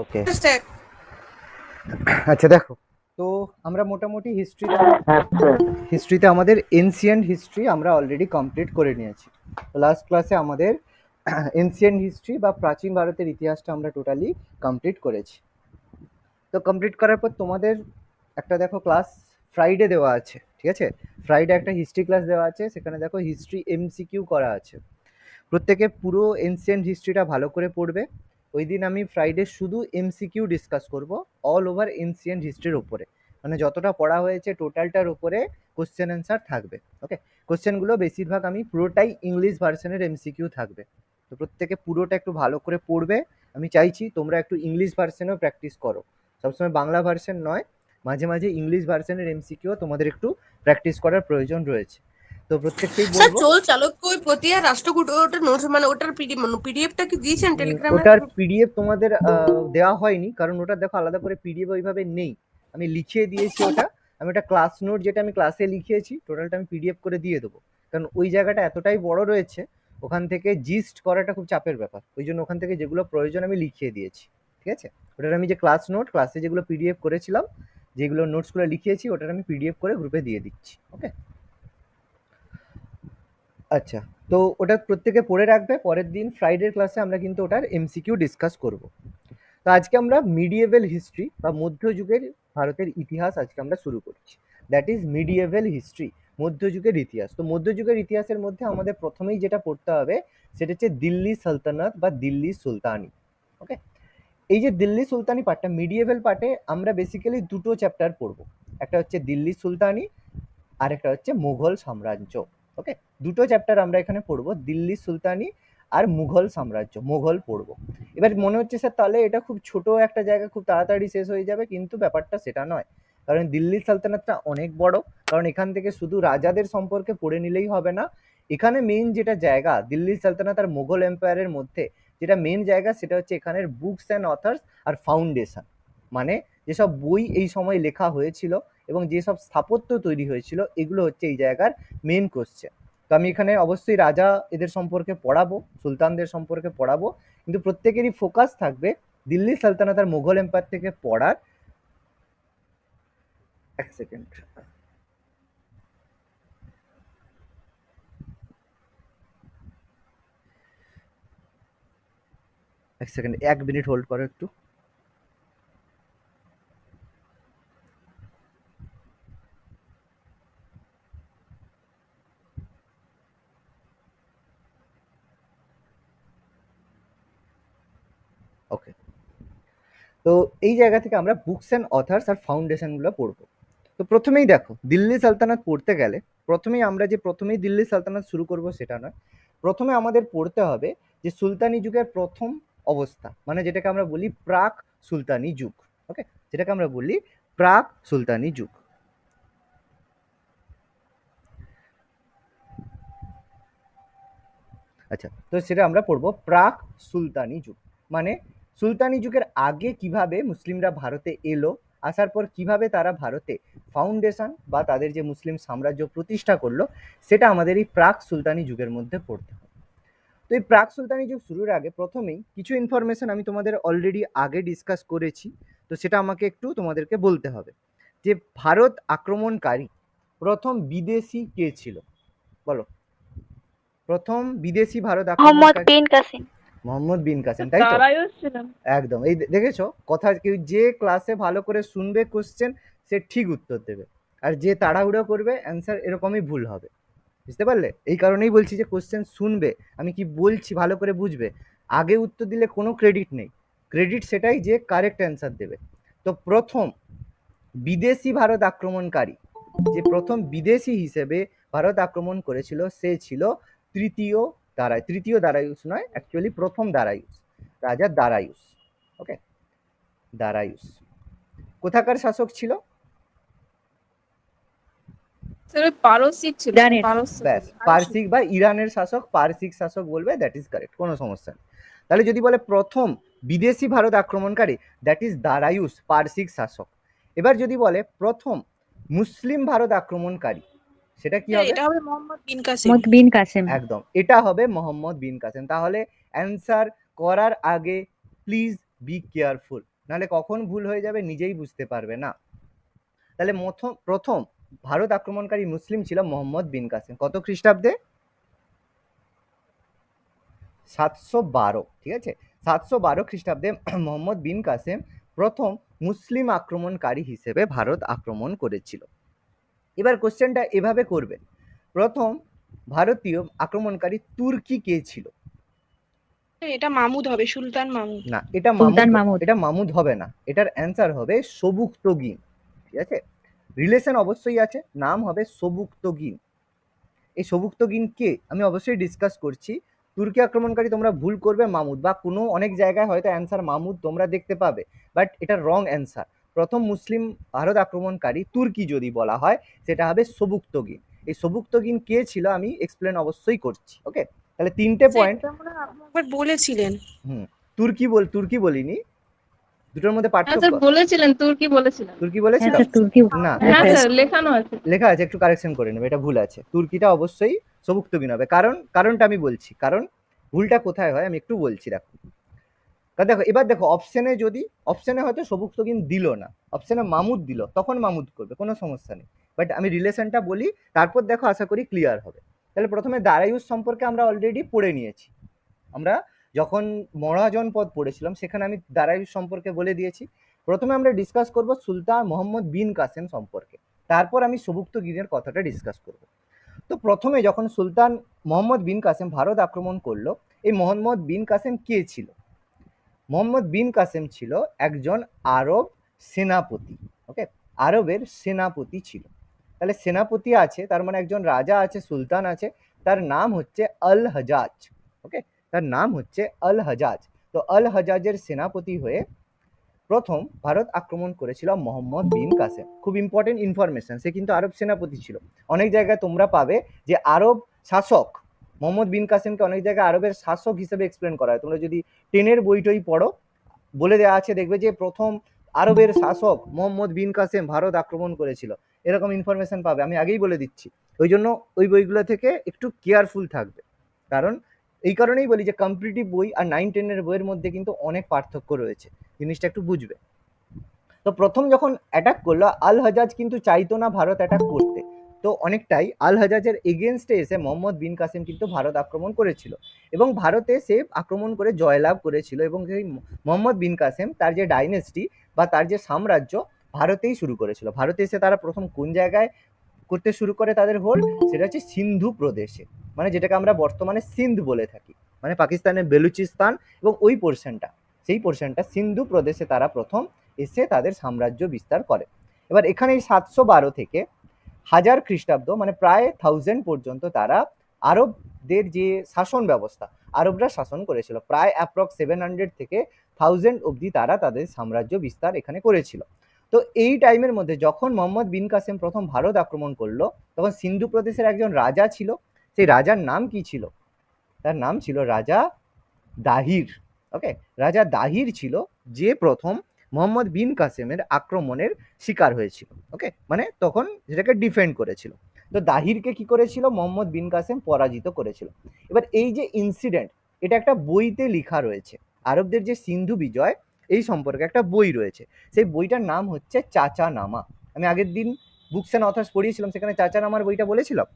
ওকে, আচ্ছা দেখো, তো আমরা মোটামুটি হিস্ট্রিতে আমাদের এনসিয়েন্ট হিস্ট্রি আমরা অলরেডি কমপ্লিট করে নিয়েছি। লাস্ট ক্লাসে আমাদের এনসিয়েন্ট হিস্ট্রি বা প্রাচীন ভারতের ইতিহাসটা আমরা টোটালি কমপ্লিট করেছি। তো কমপ্লিট করার পর তোমাদের একটা দেখো ক্লাস ফ্রাইডে দেওয়া আছে, ঠিক আছে? ফ্রাইডে একটা হিস্ট্রি ক্লাস দেওয়া আছে, সেখানে দেখো হিস্ট্রি এমসিকিউ করা আছে। প্রত্যেকে পুরো এনসিয়েন্ট হিস্ট্রিটা ভালো করে পড়বে। ওই দিন আমি ফ্রাইডে শুধু এমসিকিউ ডিসকাস করব অল ওভার এনসিয়েন্ট হিস্ট্রির উপরে, মানে যতটা পড়া হয়েছে টোটালটার উপরে কোশ্চেন অ্যান্সার থাকবে। ওকে, কোশ্চেনগুলো বেশিরভাগ আমি পুরোটাই ইংলিশ ভার্সনের এমসিকিউ থাকবে। তো প্রত্যেকে পুরোটা একটু ভালো করে পড়বে। আমি চাইছি তোমরা একটু ইংলিশ ভার্সনেও প্র্যাকটিস করো, সবসময় বাংলা ভার্সন নয়, মাঝে মাঝে ইংলিশ ভার্সনের এমসিকিউ তোমাদের একটু প্র্যাকটিস করার প্রয়োজন রয়েছে। তো প্রত্যেককেই স্যার বলবো, চোল চালক ওই প্রতিয়া রাষ্ট্রকূট ওটার নোটস মানে ওটার পিডিএফটা কি দিয়েছেন টেলিগ্রামে? ওটার পিডিএফ তোমাদের দেওয়া হয়নি, কারণ ওটা দেখো আলাদা করে পিডিএফ ওইভাবে নেই, আমি লিখিয়ে দিয়েছি ওটা। আমি ওটা ক্লাস নোট যেটা আমি ক্লাসে লিখিয়েছি টোটালটা আমি পিডিএফ করে দিয়ে দেবো, কারণ ওই জায়গাটা এতটাই বড় রয়েছে, ওখান থেকে জিস্ট করাটা খুব চাপের ব্যাপার। ওই জন্য ওখান থেকে যেগুলো প্রয়োজন আমি লিখিয়ে দিয়েছি, ঠিক আছে? ওটার আমি যে ক্লাস নোট ক্লাসে যেগুলো পিডিএফ করেছিলাম, যেগুলো নোটসগুলো লিখিয়েছি ওটার আমি পিডিএফ করে গ্রুপে দিয়ে দিচ্ছি। ওকে, আচ্ছা, তো ওটা প্রত্যেকে পড়ে রাখবে। পরের দিন ফ্রাইডের ক্লাসে আমরা কিন্তু ওটার এমসিকিউ ডিসকাস করব। তো আজকে আমরা মিডিয়েভেল হিস্ট্রি বা মধ্যযুগের ভারতের ইতিহাস আজকে আমরা শুরু করছি। দ্যাট ইজ মিডিয়েভেল হিস্ট্রি, মধ্যযুগের ইতিহাস। তো মধ্যযুগের ইতিহাসের মধ্যে আমাদের প্রথমেই যেটা পড়তে হবে সেটা হচ্ছে দিল্লি সালতানাত বা দিল্লি সুলতানি। ওকে, এই যে দিল্লি সুলতানি পার্টটা, মিডিয়েভেল পার্টে আমরা বেসিক্যালি দুটো চ্যাপ্টার পড়বো, একটা হচ্ছে দিল্লি সুলতানি আর একটা হচ্ছে মুঘল সাম্রাজ্য। ওকে, দুটো চ্যাপ্টার আমরা এখানে পড়বো, দিল্লি সুলতানি আর মুঘল সাম্রাজ্য, মুঘল পড়বো। এবার মনে হচ্ছে স্যার তাহলে এটা খুব ছোট একটা জায়গা, খুব তাড়াতাড়ি শেষ হয়ে যাবে, কিন্তু ব্যাপারটা সেটা নয়, কারণ দিল্লি সালতানাতটা অনেক বড়। কারণ এখান থেকে শুধু রাজাদের সম্পর্কে পড়ে নিলেই হবে না, এখানে মেইন যেটা জায়গা দিল্লি সালতানাত আর মুঘল এম্পায়ারের মধ্যে যেটা মেইন জায়গা সেটা হচ্ছে এখানের বুকস অ্যান্ড অথার্স আর ফাউন্ডেশন, মানে যেসব বই এই সময় লেখা হয়েছিল এবং যেসব স্থাপত্য তৈরি হয়েছিল এগুলো হচ্ছে এই জায়গার মেন কোশ্চেন। তো আমি এখানে অবশ্যই রাজা এদের সম্পর্কে পড়াবো, সুলতানদের সম্পর্কে পড়াবো, কিন্তু প্রত্যেকেরই ফোকাস থাকবে দিল্লি সালতানাত আর মুঘল এম্পায়ার থেকে পড়ার। এক সেকেন্ড, এক মিনিট হোল্ড করো একটু। ওকে, তো এই জায়গা থেকে আমরা বুকস অ্যান্ড অথার্স আর ফাউন্ডেশনগুলো পড়বো। তো প্রথমেই দেখো, দিল্লি সালতানাত পড়তে গেলে প্রথমেই আমরা যে প্রথমেই দিল্লি সালতানাত শুরু করব সেটা নয়, প্রথমে আমাদের পড়তে হবে যে সুলতানি যুগের প্রথম অবস্থা, মানে যেটাকে আমরা বলি প্রাক সুলতানি যুগ। ওকে, যেটাকে আমরা বলি প্রাক সুলতানি যুগ। আচ্ছা, তো সেটা আমরা পড়বো প্রাক সুলতানি যুগ, মানে সুলতানি যুগের আগে কিভাবে মুসলিমরা ভারতে এলো, আসার পর কিভাবে তারা ভারতে ফাউন্ডেশন বা তাদের যে মুসলিম সাম্রাজ্য প্রতিষ্ঠা করলো, সেটা আমাদের এই প্রাক সুলতানি যুগের মধ্যে পড়তে হবে। তো এই প্রাক সুলতানি যুগ শুরুর আগে প্রথমেই কিছু ইনফরমেশন আমি তোমাদের অলরেডি আগে ডিসকাস করেছি, তো সেটা আমাকে একটু তোমাদেরকে বলতে হবে যে ভারত আক্রমণকারী প্রথম বিদেশি কে ছিল, বলো। প্রথম বিদেশি ভারত আক্রমণকারী মোহাম্মদ বিন কাসেম, তাই তো? একদম, এই দেখেছো কথা, কেউ যে ক্লাসে ভালো করে শুনবে কোশ্চেন সে ঠিক উত্তর দেবে, আর যে তাড়াহুড়ো করবে অ্যান্সার এরকমই ভুল হবে, বুঝতে পারলে? এই কারণেই বলছি যে কোশ্চেন শুনবে, আমি কি বলছি ভালো করে বুঝবে। আগে উত্তর দিলে কোনো ক্রেডিট নেই, ক্রেডিট সেটাই যে কারেক্ট অ্যান্সার দেবে। তো প্রথম বিদেশি ভারত আক্রমণকারী, যে প্রথম বিদেশি হিসেবে ভারত আক্রমণ করেছিল সে ছিল তৃতীয় দারায়ুস নয়, অ্যাকচুয়ালি প্রথম দারায়ুস, রাজা দারায়ুস। ওকে, দারায়ুস কোথাকার শাসক ছিল? ব্যাস, পারসিক বা ইরানের শাসক, পারসিক শাসক বলবে, দ্যাট ইজ কারেক্ট, কোনো সমস্যা নেই। তাহলে যদি বলে প্রথম বিদেশি ভারত আক্রমণকারী, দ্যাট ইজ দারায়ুস, পারসিক শাসক। এবার যদি বলে প্রথম মুসলিম ভারত আক্রমণকারী, সেটা কি হবে? এটা হবে মোহাম্মদ বিন কাসেম। একদম, এটা হবে মোহাম্মদ বিন কাসেম। তাহলে অ্যান্সার করার আগে প্লিজ বি কেয়ারফুল, নাহলে কখন ভুল হয়ে যাবে নিজেই বুঝতে পারবে না। তাহলে প্রথম ভারত আক্রমণকারী মুসলিম ছিল মোহাম্মদ বিন কাসিম। কত খ্রিস্টাব্দে? 712, ঠিক আছে। 712 খ্রিস্টাব্দে মোহাম্মদ বিন কাসেম প্রথম মুসলিম আক্রমণকারী হিসেবে ভারত আক্রমণ করেছিল। এবার কোশ্চেনটা এভাবে করবে, প্রথম ভারতীয় আক্রমণকারী তুর্কি কে ছিল? এটা মামুদ হবে, সুলতান মামুদ। না, এটা মামুদ, এটা মামুদ হবে না, এটার অ্যান্সার হবে সবুক্তগিন, ঠিক আছে। রিলেশন অবশ্যই আছে, নাম হবে সবুক্তগিন। এই সবুক্তগিন কে আমি অবশ্যই ডিসকাস করছি। তুর্কি আক্রমণকারী তোমরা ভুল করবে মামুদ, বা কোনো অনেক জায়গায় হয়তো অ্যান্সার মামুদ তোমরা দেখতে পাবে, বাট এটা রং অ্যান্সার। প্রথম মুসলিম ভারত আক্রমণকারী তুর্কি যদি বলা হয় সেটা হবে সবুক্তগিন। এই সবুক্তগিন কে ছিল আমি এক্সপ্লেন অবশ্যই করছি। ওকে, তাহলে তিনটে পয়েন্ট। একবার বলেছিলেন। তুর্কি বলিনি, দুটোর মধ্যে হ্যাঁ পার্থক্য। স্যার বলেছিলেন, তুর্কি বলেছিলেন। তুর্কি বলেছিল হ্যাঁ স্যার তুর্কি, না, হ্যাঁ স্যার লেখানো আছে। লেখা আছে, একটু কারেকশন করে নেবে, এটা ভুল আছে। তুর্কিটা অবশ্যই সবুক্তগিন হবে, কারণটা আমি বলছি, কারণ ভুলটা কোথায় হয় আমি একটু বলছি। দেখো এবার দেখো অপশনে, যদি অপশনে হয়তো সবুক্তগিন দিল না, অপশনে মামুদ দিল, তখন মামুদ করবে, কোনো সমস্যা নেই। বাট আমি রিলেশনটা বলি, তারপর দেখো আশা করি ক্লিয়ার হবে। তাহলে প্রথমে দারায়ুস সম্পর্কে আমরা অলরেডি পড়ে নিয়েছি। আমরা যখন মহাজনপদ পড়েছিলাম সেখানে আমি দারায়ুস সম্পর্কে বলে দিয়েছি। প্রথমে আমরা ডিসকাস করব সুলতান মোহাম্মদ বিন কাসেম সম্পর্কে, তারপর আমি সবুক্তগিনের কথাটা ডিসকাস করব। তো প্রথমে যখন সুলতান মোহাম্মদ বিন কাসেম ভারত আক্রমণ করলো, এই মোহাম্মদ বিন কাসেম কে ছিল? মোহাম্মদ বিন কাসেম ছিল একজন আরব সেনাপতি। ওকে, আরবের সেনাপতি ছিল। তাহলে সেনাপতি আছে, তার মানে একজন রাজা আছে, সুলতান আছে, তার নাম হচ্ছে আল হাজাজ। ওকে, তার নাম হচ্ছে আল হাজাজ। তো আল হাজাজের সেনাপতি হয়ে প্রথম ভারত আক্রমণ করেছিল মোহাম্মদ বিন কাসেম। খুব ইম্পর্টেন্ট ইনফরমেশন, সে কিন্তু আরব সেনাপতি ছিল। অনেক জায়গায় তোমরা পাবে যে আরব শাসক, মোহাম্মদ বিন কাসেমকে অনেক জায়গায় আরবের শাসক হিসেবে এক্সপ্লেন করা হয়। তোমরা যদি 10-এর বইটই পড়ো, বলে দেওয়া আছে, দেখবে যে প্রথম আরবের শাসক মোহাম্মদ বিন কাসেম ভারত আক্রমণ করেছিল, এরকম ইনফরমেশন পাবে। আমি আগেই বলে দিচ্ছি, ওই জন্য ওই বইগুলো থেকে একটু কেয়ারফুল থাকবে। কারণ এই কারণেই বলি যে কম্পিটিটিভ বই আর 9-10-এর বইয়ের মধ্যে কিন্তু অনেক পার্থক্য রয়েছে, জিনিসটা একটু বুঝবে। তো প্রথম যখন অ্যাটাক করলো, আল হাজাজ কিন্তু চাইতো না ভারত অ্যাটাক করতে, তো অনেকটাই আল হাজাজের এগেনস্টে এসে মোহাম্মদ বিন কাসেম কিন্তু ভারত আক্রমণ করেছিল, এবং ভারতে সে আক্রমণ করে জয়লাভ করেছিল। এবং সেই মোহাম্মদ বিন কাসেম তার যে ডাইনেস্টি বা তার যে সাম্রাজ্য ভারতেই শুরু করেছিল। ভারতে এসে তারা প্রথম কোন জায়গায় করতে শুরু করে তাদের হোল্ড, সেটা হচ্ছে সিন্ধু প্রদেশে, মানে যেটাকে আমরা বর্তমানে সিন্ধ বলে থাকি, মানে পাকিস্তানের বেলুচিস্তান এবং ওই পোর্শনটা, সেই পোর্শনটা সিন্ধু প্রদেশে তারা প্রথম এসে তাদের সাম্রাজ্য বিস্তার করে। এবার এখানে 712 থেকে 1000 খ্রিস্টাব্দ, মানে প্রায় 1000 পর্যন্ত তারা আরবদের যে শাসন ব্যবস্থা, আরবরা শাসন করেছিল, প্রায় অ্যাপ্রক্স 700 থেকে 1000 অবধি তারা তাদের সাম্রাজ্য বিস্তার এখানে করেছিল। তো এই টাইমের মধ্যে যখন মোহাম্মদ বিন কাসেম প্রথম ভারত আক্রমণ করলো, তখন সিন্ধু প্রদেশের একজন রাজা ছিল। সেই রাজার নাম কি ছিল? তার নাম ছিল রাজা দাহির। ওকে, রাজা দাহির ছিল যে প্রথম মোহাম্মদ বিন কাসেমের আক্রমণের শিকার হয়েছিল। ওকে, মানে তখন যেটাকে ডিফেন্ড করেছিল। তো দাহিরকে কি করেছিল? মোহাম্মদ বিন কাসেম পরাজিত করেছিল। এবার এই যে ইনসিডেন্ট, এটা একটা বইতে লেখা রয়েছে, আরবদের যে সিন্ধু বিজয় এই সম্পর্কে একটা বই রয়েছে। সেই বইটার নাম হচ্ছে চাচা নামা। আমি আগের দিন বুকস অ্যান্ড অথার্স পড়িয়েছিলাম, সেখানে চাচা নামার বইটা বলেছিলাম,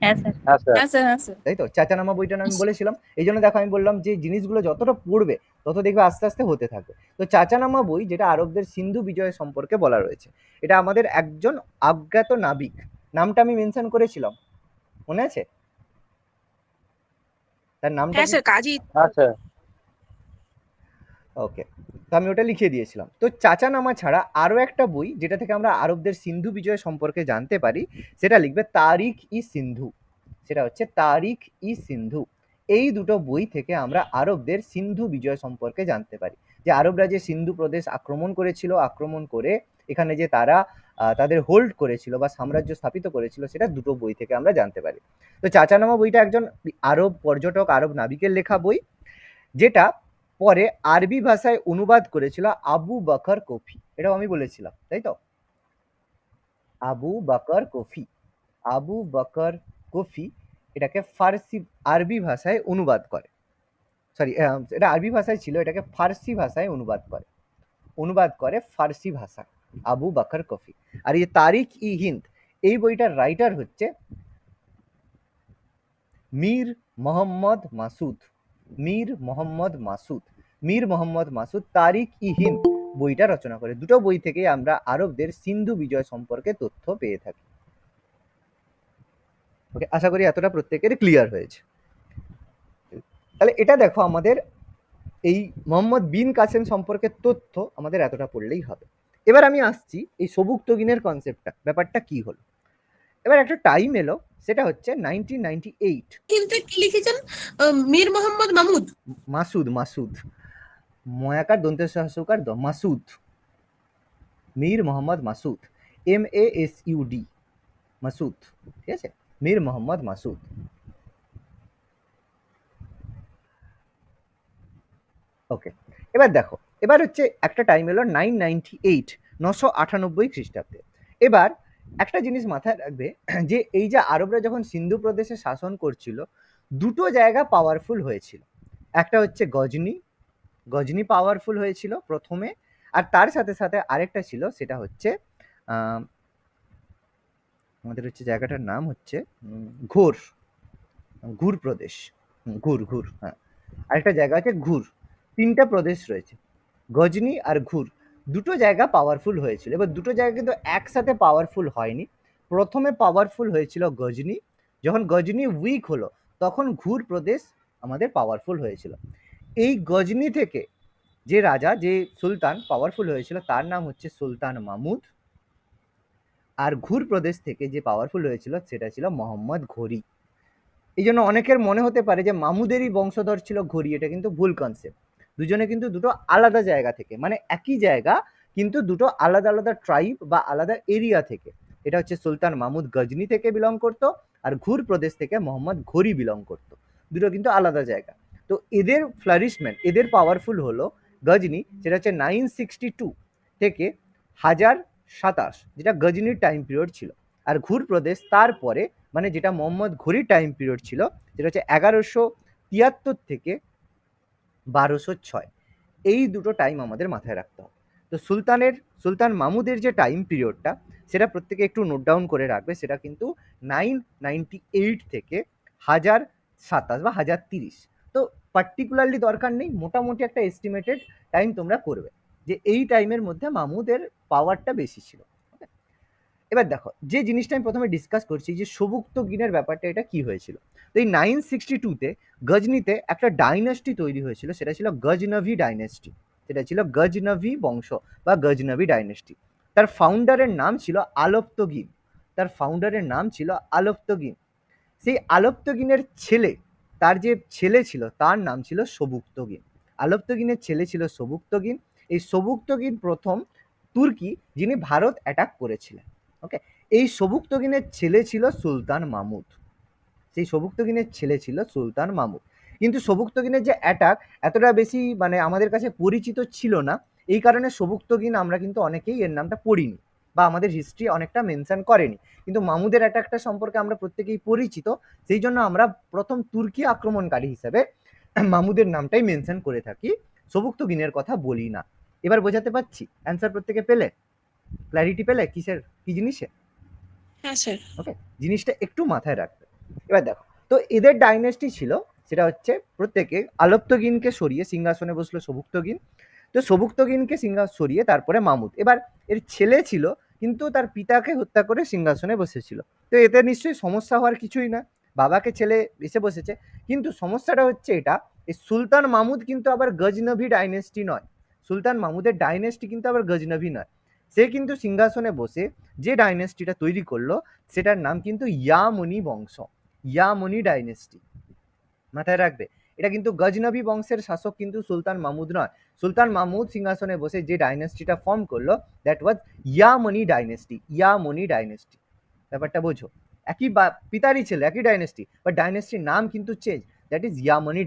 হ্যাঁ স্যার, হ্যাঁ স্যার, হ্যাঁ স্যার। তাই তো? চাচা নামা বইটা আমি বলেছিলাম, এই জন্য দেখো আমি বললাম যে জিনিসগুলো যতটা পড়বে তত দেখবে আস্তে আস্তে হতে থাকবে। তো চাচা নামা বই, যেটা আরবদের সিন্ধু বিজয় সম্পর্কে বলা রয়েছে, এটা আমাদের একজন অজ্ঞাত নাবিক, নামটা আমি মেনশন করেছিলাম, মনে আছে তার নামটা? হ্যাঁ স্যার, কাজী। আচ্ছা, ওকে, তো আমি ওটা লিখে দিয়েছিলাম। তো চাচা নামা ছাড়া আরও একটা বই যেটা থেকে আমরা আরবদের সিন্ধু বিজয় সম্পর্কে জানতে পারি, সেটা লিখবে তারিখ ই সিন্ধু। সেটা হচ্ছে তারিখ ই সিন্ধু। এই দুটো বই থেকে আমরা আরবদের সিন্ধু বিজয় সম্পর্কে জানতে পারি, যে আরবরা যে সিন্ধু প্রদেশ আক্রমণ করেছিল, আক্রমণ করে এখানে যে তারা তাদের হোল্ড করেছিল বা সাম্রাজ্য স্থাপিত করেছিল, সেটা দুটো বই থেকে আমরা জানতে পারি। তো চাচা নামা বইটা একজন আরব পর্যটক, আরব নাবিকের লেখা বই, যেটা পরে আরবি ভাষায় অনুবাদ করেছিল আবু বকর কফি। এটাও আমি বলেছিলাম, তাই তো? আবু বকর কফি, আবু বকর কফি এটাকে ফার্সি আরবি ভাষায় অনুবাদ করে। সরি, এটা আরবি ভাষায় ছিল, এটাকে ফার্সি ভাষায় অনুবাদ করে ফার্সি ভাষা আবু বাকর কফি। আর এই তারিখ ই হিন্দ এই বইটার রাইটার হচ্ছে মীর মোহাম্মদ মাসুদ। মীর মোহাম্মদ মাসুদ তারিখ ই হিন্দ বইটা রচনা করে। দুটো বই থেকে আমরা আরবদের সিন্ধু বিজয় সম্পর্কে তথ্য পেয়ে থাকি। ওকে, আশা করি এতটা প্রত্যেকের ক্লিয়ার হয়েছে। তাহলে এটা দেখো, আমাদের এই মোহাম্মদ বিন কাসেম সম্পর্কে তথ্য আমাদের এতটা পড়লেই হবে। এবার আমি আসছি এই সবুক্তগিনের কনসেপ্টটা, ব্যাপারটা কি হলো। এবার একটা টাইম এলো, সেটা হচ্ছে 1998। কিন্তু কি লিখেছেন মীর মোহাম্মদ মামুদ? মাসুদ ময়াকার দন্তের সহসকার দ মাসুদ, মীর মোহাম্মদ মাসুদ, MASUD, মাসুদ, ঠিক আছে, মীর মোহাম্মদ মাসুদ। ওকে, এবার দেখো, এবার হচ্ছে একটা টাইম এলো 998, 998 খ্রিস্টাব্দে। এবার একটা জিনিস মাথায় রাখবে যে এই যে আরবরা যখন সিন্ধু প্রদেশে শাসন করছিল, দুটো জায়গা পাওয়ারফুল হয়েছিল। একটা হচ্ছে গজনি পাওয়ারফুল হয়েছিল প্রথমে, আর তার সাথে সাথে আরেকটা ছিল, সেটা হচ্ছে আমাদের হচ্ছে জায়গাটার নাম হচ্ছে ঘুর প্রদেশ। ঘুর, হ্যাঁ, আরেকটা জায়গা আছে ঘুর। তিনটা প্রদেশ রয়েছে, গজনি আর ঘুর, দুটো জায়গা পাওয়ারফুল হয়েছিল। এবার দুটো জায়গা কিন্তু একসাথে পাওয়ারফুল হয়নি। প্রথমে পাওয়ারফুল হয়েছিল গজনি, যখন গজনি উইক হলো তখন ঘুর প্রদেশ আমাদের পাওয়ারফুল হয়েছিল। এই গজনি থেকে যে রাজা, যে সুলতান পাওয়ারফুল হয়েছিল তার নাম হচ্ছে সুলতান মামুদ। আর ঘুর প্রদেশ থেকে যে পাওয়ারফুল হয়েছিল সেটা ছিল মোহাম্মদ ঘোরি। এই জন্য অনেকের মনে হতে পারে যে মামুদেরই বংশধর ছিল ঘোরি, এটা কিন্তু ভুল কনসেপ্ট। দুজনে কিন্তু দুটো আলাদা জায়গা থেকে, মানে একই জায়গা কিন্তু দুটো আলাদা আলাদা ট্রাইব বা আলাদা এরিয়া থেকে। এটা হচ্ছে সুলতান মামুদ গজনি থেকে বিলং করতো, আর ঘুর প্রদেশ থেকে মোহাম্মদ ঘোরি বিলং করতো। দুটো কিন্তু আলাদা জায়গা। তো এদের ফ্লারিশমেন্ট, এদের পাওয়ারফুল হলো গজনি, যেটা হচ্ছে 962 থেকে 1027, যেটা গজনির টাইম পিরিয়ড ছিল। আর ঘুর প্রদেশ তারপরে, মানে যেটা মোহাম্মদ ঘোরির টাইম পিরিয়ড ছিল, যেটা হচ্ছে 1173 থেকে 1206। এই দুটো টাইম আমাদের মাথায় রাখতে হবে। তো সুলতান মামুদের যে টাইম পিরিয়ডটা, সেটা প্রত্যেকে একটু নোট ডাউন করে রাখবে। সেটা কিন্তু 998 থেকে 1027 বা 1030। তো পার্টিকুলারলি দরকার নেই, মোটামুটি একটা এস্টিমেটেড টাইম তোমরা করবে যে এই টাইমের মধ্যে মামুদের পাওয়ারটা বেশি ছিল। এবার দেখো, যে জিনিসটা আমি প্রথমে ডিসকাস করছি, যে সবুক্তগিনের ব্যাপারটা, এটা কি হয়েছিল। তো এই 962-তে গজনিতে একটা ডাইনাস্টি তৈরি হয়েছিল, সেটা ছিল গজনভি ডাইনাস্টি, সেটা ছিল গজনভি বংশ বা গজনভি ডাইনাস্টি। তার ফাউন্ডারের নাম ছিল আলপ্তগিন। সেই আলপ্তগিনের ছেলে, তার যে ছেলে ছিল তার নাম ছিল সবুক্তগিন। আলপ্তগিনের ছেলে ছিল সবুক্তগিন। এই সবুক্তগিন প্রথম তুর্কি যিনি ভারত অ্যাটাক করেছিলেন। ওকে, এই সবুক্তগিনের ছেলে ছিল সুলতান মামুদ। কিন্তু সবুক্তগিনের যে অ্যাটাক এতটা বেশি মানে আমাদের কাছে পরিচিত ছিল না, এই কারণে সবুক্তগিন আমরা কিন্তু অনেকেই এর নামটা পড়িনি বা আমাদের হিস্ট্রি অনেকটা মেনশন করেনি। কিন্তু মামুদের অ্যাটাকটা সম্পর্কে আমরা প্রত্যেকেই পরিচিত, সেই জন্য আমরা প্রথম তুর্কি আক্রমণকারী হিসেবে মামুদের নামটাই মেনশন করে থাকি, সবুক্তগিনের কথা বলি না। এবার বোঝাতে পারছি? অ্যান্সার প্রত্যেকে পেলে? ক্ল্যারিটি পেলে কি জিনিসে? হ্যাঁ স্যার। ওকে, জিনিসটা একটু মাথায় রাখবে। এবার দেখো, তো এদের ডাইনেস্টি ছিল, সেটা হচ্ছে প্রত্যেকে আলপ্তগিনকে সরিয়ে সিংহাসনে বসলো সবুক্তগিন। তো সবুক্তগিনকে সরিয়ে তারপরে মামুদ। এবার এর ছেলে ছিল, কিন্তু তার পিতাকে হত্যা করে সিংহাসনে বসেছিল। তো এতে নিশ্চয়ই সমস্যা হওয়ার কিছুই না, বাবাকে ছেলে এসে বসেছে। কিন্তু সমস্যাটা হচ্ছে এটা, এই সুলতান মামুদ কিন্তু আবার গজনভি ডাইনেস্টি নয়। সুলতান মামুদের ডাইনেস্টি কিন্তু আবার গজনভি নয়। সে কিন্তু সিংহাসনে বসে যে ডাইনেস্টিটা তৈরি করলো সেটার নাম কিন্তু ইয়ামনি বংশ, ইয়ামনি ডাইনেস্টি। মাথায় রাখবে, এটা কিন্তু গজনভি বংশের শাসক কিন্তু সুলতান মামুদ নয়। সুলতান মামুদ সিংহাসনে বসে যে ডাইনেস্টিটা ফর্ম করলো, দ্যাট ওয়াজ ইয়ামনি ডাইনেস্টি। ব্যাপারটা বোঝো, একই পিতারই ছেলে, একই ডাইনেস্টি, বাট ডাইনেস্টির নাম কিন্তু চেঞ্জ, দ্যাট ইজ ইয়ামনি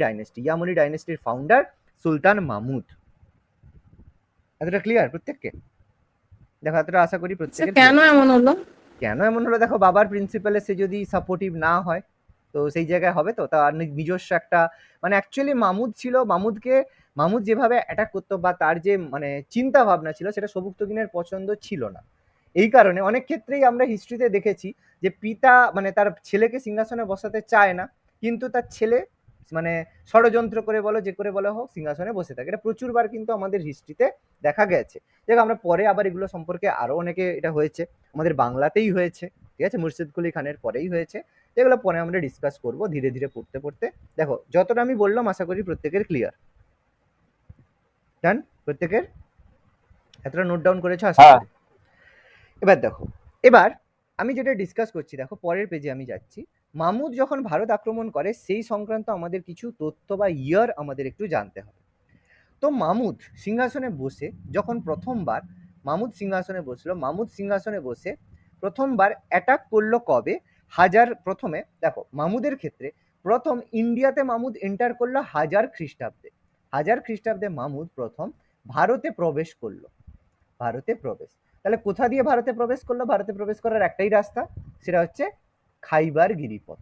ডাইনেস্টির ফাউন্ডার সুলতান মামুদ। এতটা ক্লিয়ার প্রত্যেককে? দেখো, এতটা আশা করি প্রত্যেকের কেন এমন হলো? দেখো, বাবার প্রিন্সিপালে সে যদি সাপোর্টিভ না হয়, তো সেই জায়গায় হবে তো তার নিজস্ব একটা মানে অ্যাকচুয়ালি মামুদ যেভাবে অ্যাটাক করতো বা তার যে মানে চিন্তা ভাবনা ছিল সেটা সবুক্তগিনের পছন্দ ছিল না। এই কারণে অনেক ক্ষেত্রেই আমরা হিস্ট্রিতে দেখেছি যে পিতা মানে তার ছেলেকে সিংহাসনে বসাতে চায় না, কিন্তু তার ছেলে মানে ষড়যন্ত্র করে বলো যে করে বলো হোক সিংহাসনে বসে থাকে। এটা প্রচুরবার কিন্তু আমাদের হিস্ট্রিতে দেখা গেছে। দেখ আমরা পরে আবার এগুলো সম্পর্কে আরো অনেকে এটা হয়েছে, আমাদের বাংলাতেই হয়েছে, ঠিক আছে, মুর্শিদ কুলি খানের পরেই হয়েছে, যেগুলো পরে আমরা ডিসকাস করব ধীরে ধীরে পড়তে পড়তে। দেখো যতটা আমি বললাম আশা করি প্রত্যেকের ক্লিয়ার। ডান? প্রত্যেকের এতটা নোট ডাউন করেছো আশা করি। এবার দেখো, এবার আমি যেটা ডিসকাস করছি দেখো পরের পেজে আমি যাচ্ছি। মামুদ যখন ভারত আক্রমণ করে সেই সংক্রান্ত আমাদের কিছু তথ্য বা ইয়ার আমাদের একটু জানতে হবে। তো মামুদ সিংহাসনে বসে যখন প্রথমবার মামুদ সিংহাসনে বসে প্রথমবার অ্যাটাক করলো কবে? প্রথমে দেখো মামুদের ক্ষেত্রে প্রথম ইন্ডিয়াতে মামুদ এন্টার করলো 1000 খ্রিস্টাব্দে। 1000 খ্রিস্টাব্দে মামুদ প্রথম ভারতে প্রবেশ করলো। তাহলে কোথা দিয়ে ভারতে প্রবেশ করলো? ভারতে প্রবেশ করার একটাই রাস্তা, সেটা হচ্ছে খাইবার গিরিপথ।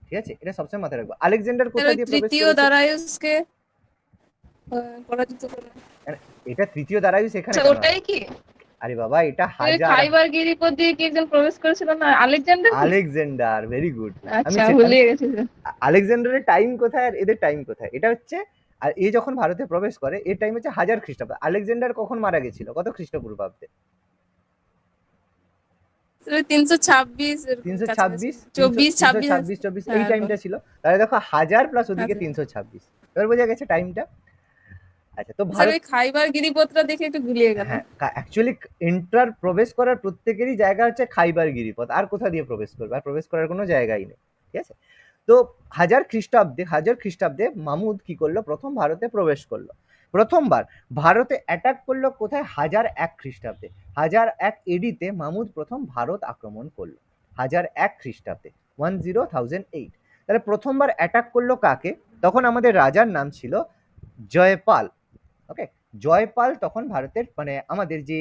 ঠিক আছে, এটা সবসময় মাথায় রাখবো। আলেকজান্ডার কোথা দিয়ে প্রবেশ তৃতীয় করেছে? দারায়ুসকে পরাজিত করে। এটা তৃতীয় দারায়ুস এখানে আচ্ছা, কেন ওটাই আছে? কি? আরে বাবা এটা হাজার খাইবার গিরিপথ দিয়ে কি একজন প্রবেশ করেছিল না? Alexander, very good. আচ্ছা, ভুলে গেছি। আলেকজান্ডারের টাইম কোথায় আর এদের টাইম কোথায়? এটা হচ্ছে আর এ যখন ভারতে প্রবেশ করে এর টাইম হচ্ছে 1000 খ্রিস্টাব্দ। আলেকজান্ডার কখন মারা গেছিল? কত খ্রিস্টপূর্বাব্দে? 326 24 এই টাইমটা ছিল। তাহলে দেখো 1000 প্লাস ওদিকে 326, এবার বোঝা গেছে টাইমটা। আচ্ছা, তো ভারত খাইবার গিরিপথটা দেখে একটু গুলিয়ে গেল। হ্যাঁ, অ্যাকচুয়ালি প্রবেশ করার প্রত্যেকেরই জায়গা হচ্ছে খাইবার গিরিপথ, আর কোথা দিয়ে প্রবেশ করবে? আর প্রবেশ করার কোনো জায়গাই নেই, ঠিক আছে। তো 1000 খ্রিস্টাব্দে মামুদ কি করলো? প্রথম ভারতে প্রবেশ করলো। প্রথমবার ভারতে অ্যাটাক করলো কোথায়? 1001 খ্রিস্টাব্দে। 1001 এডিতে মামুদ প্রথম ভারত আক্রমণ করলো। 1001 খ্রিস্টাব্দে 1008। তাহলে প্রথমবার অ্যাটাক করলো কাকে? তখন আমাদের রাজার নাম ছিল জয়পাল। ওকে, জয়পাল তখন ভারতের মানে আমাদের যে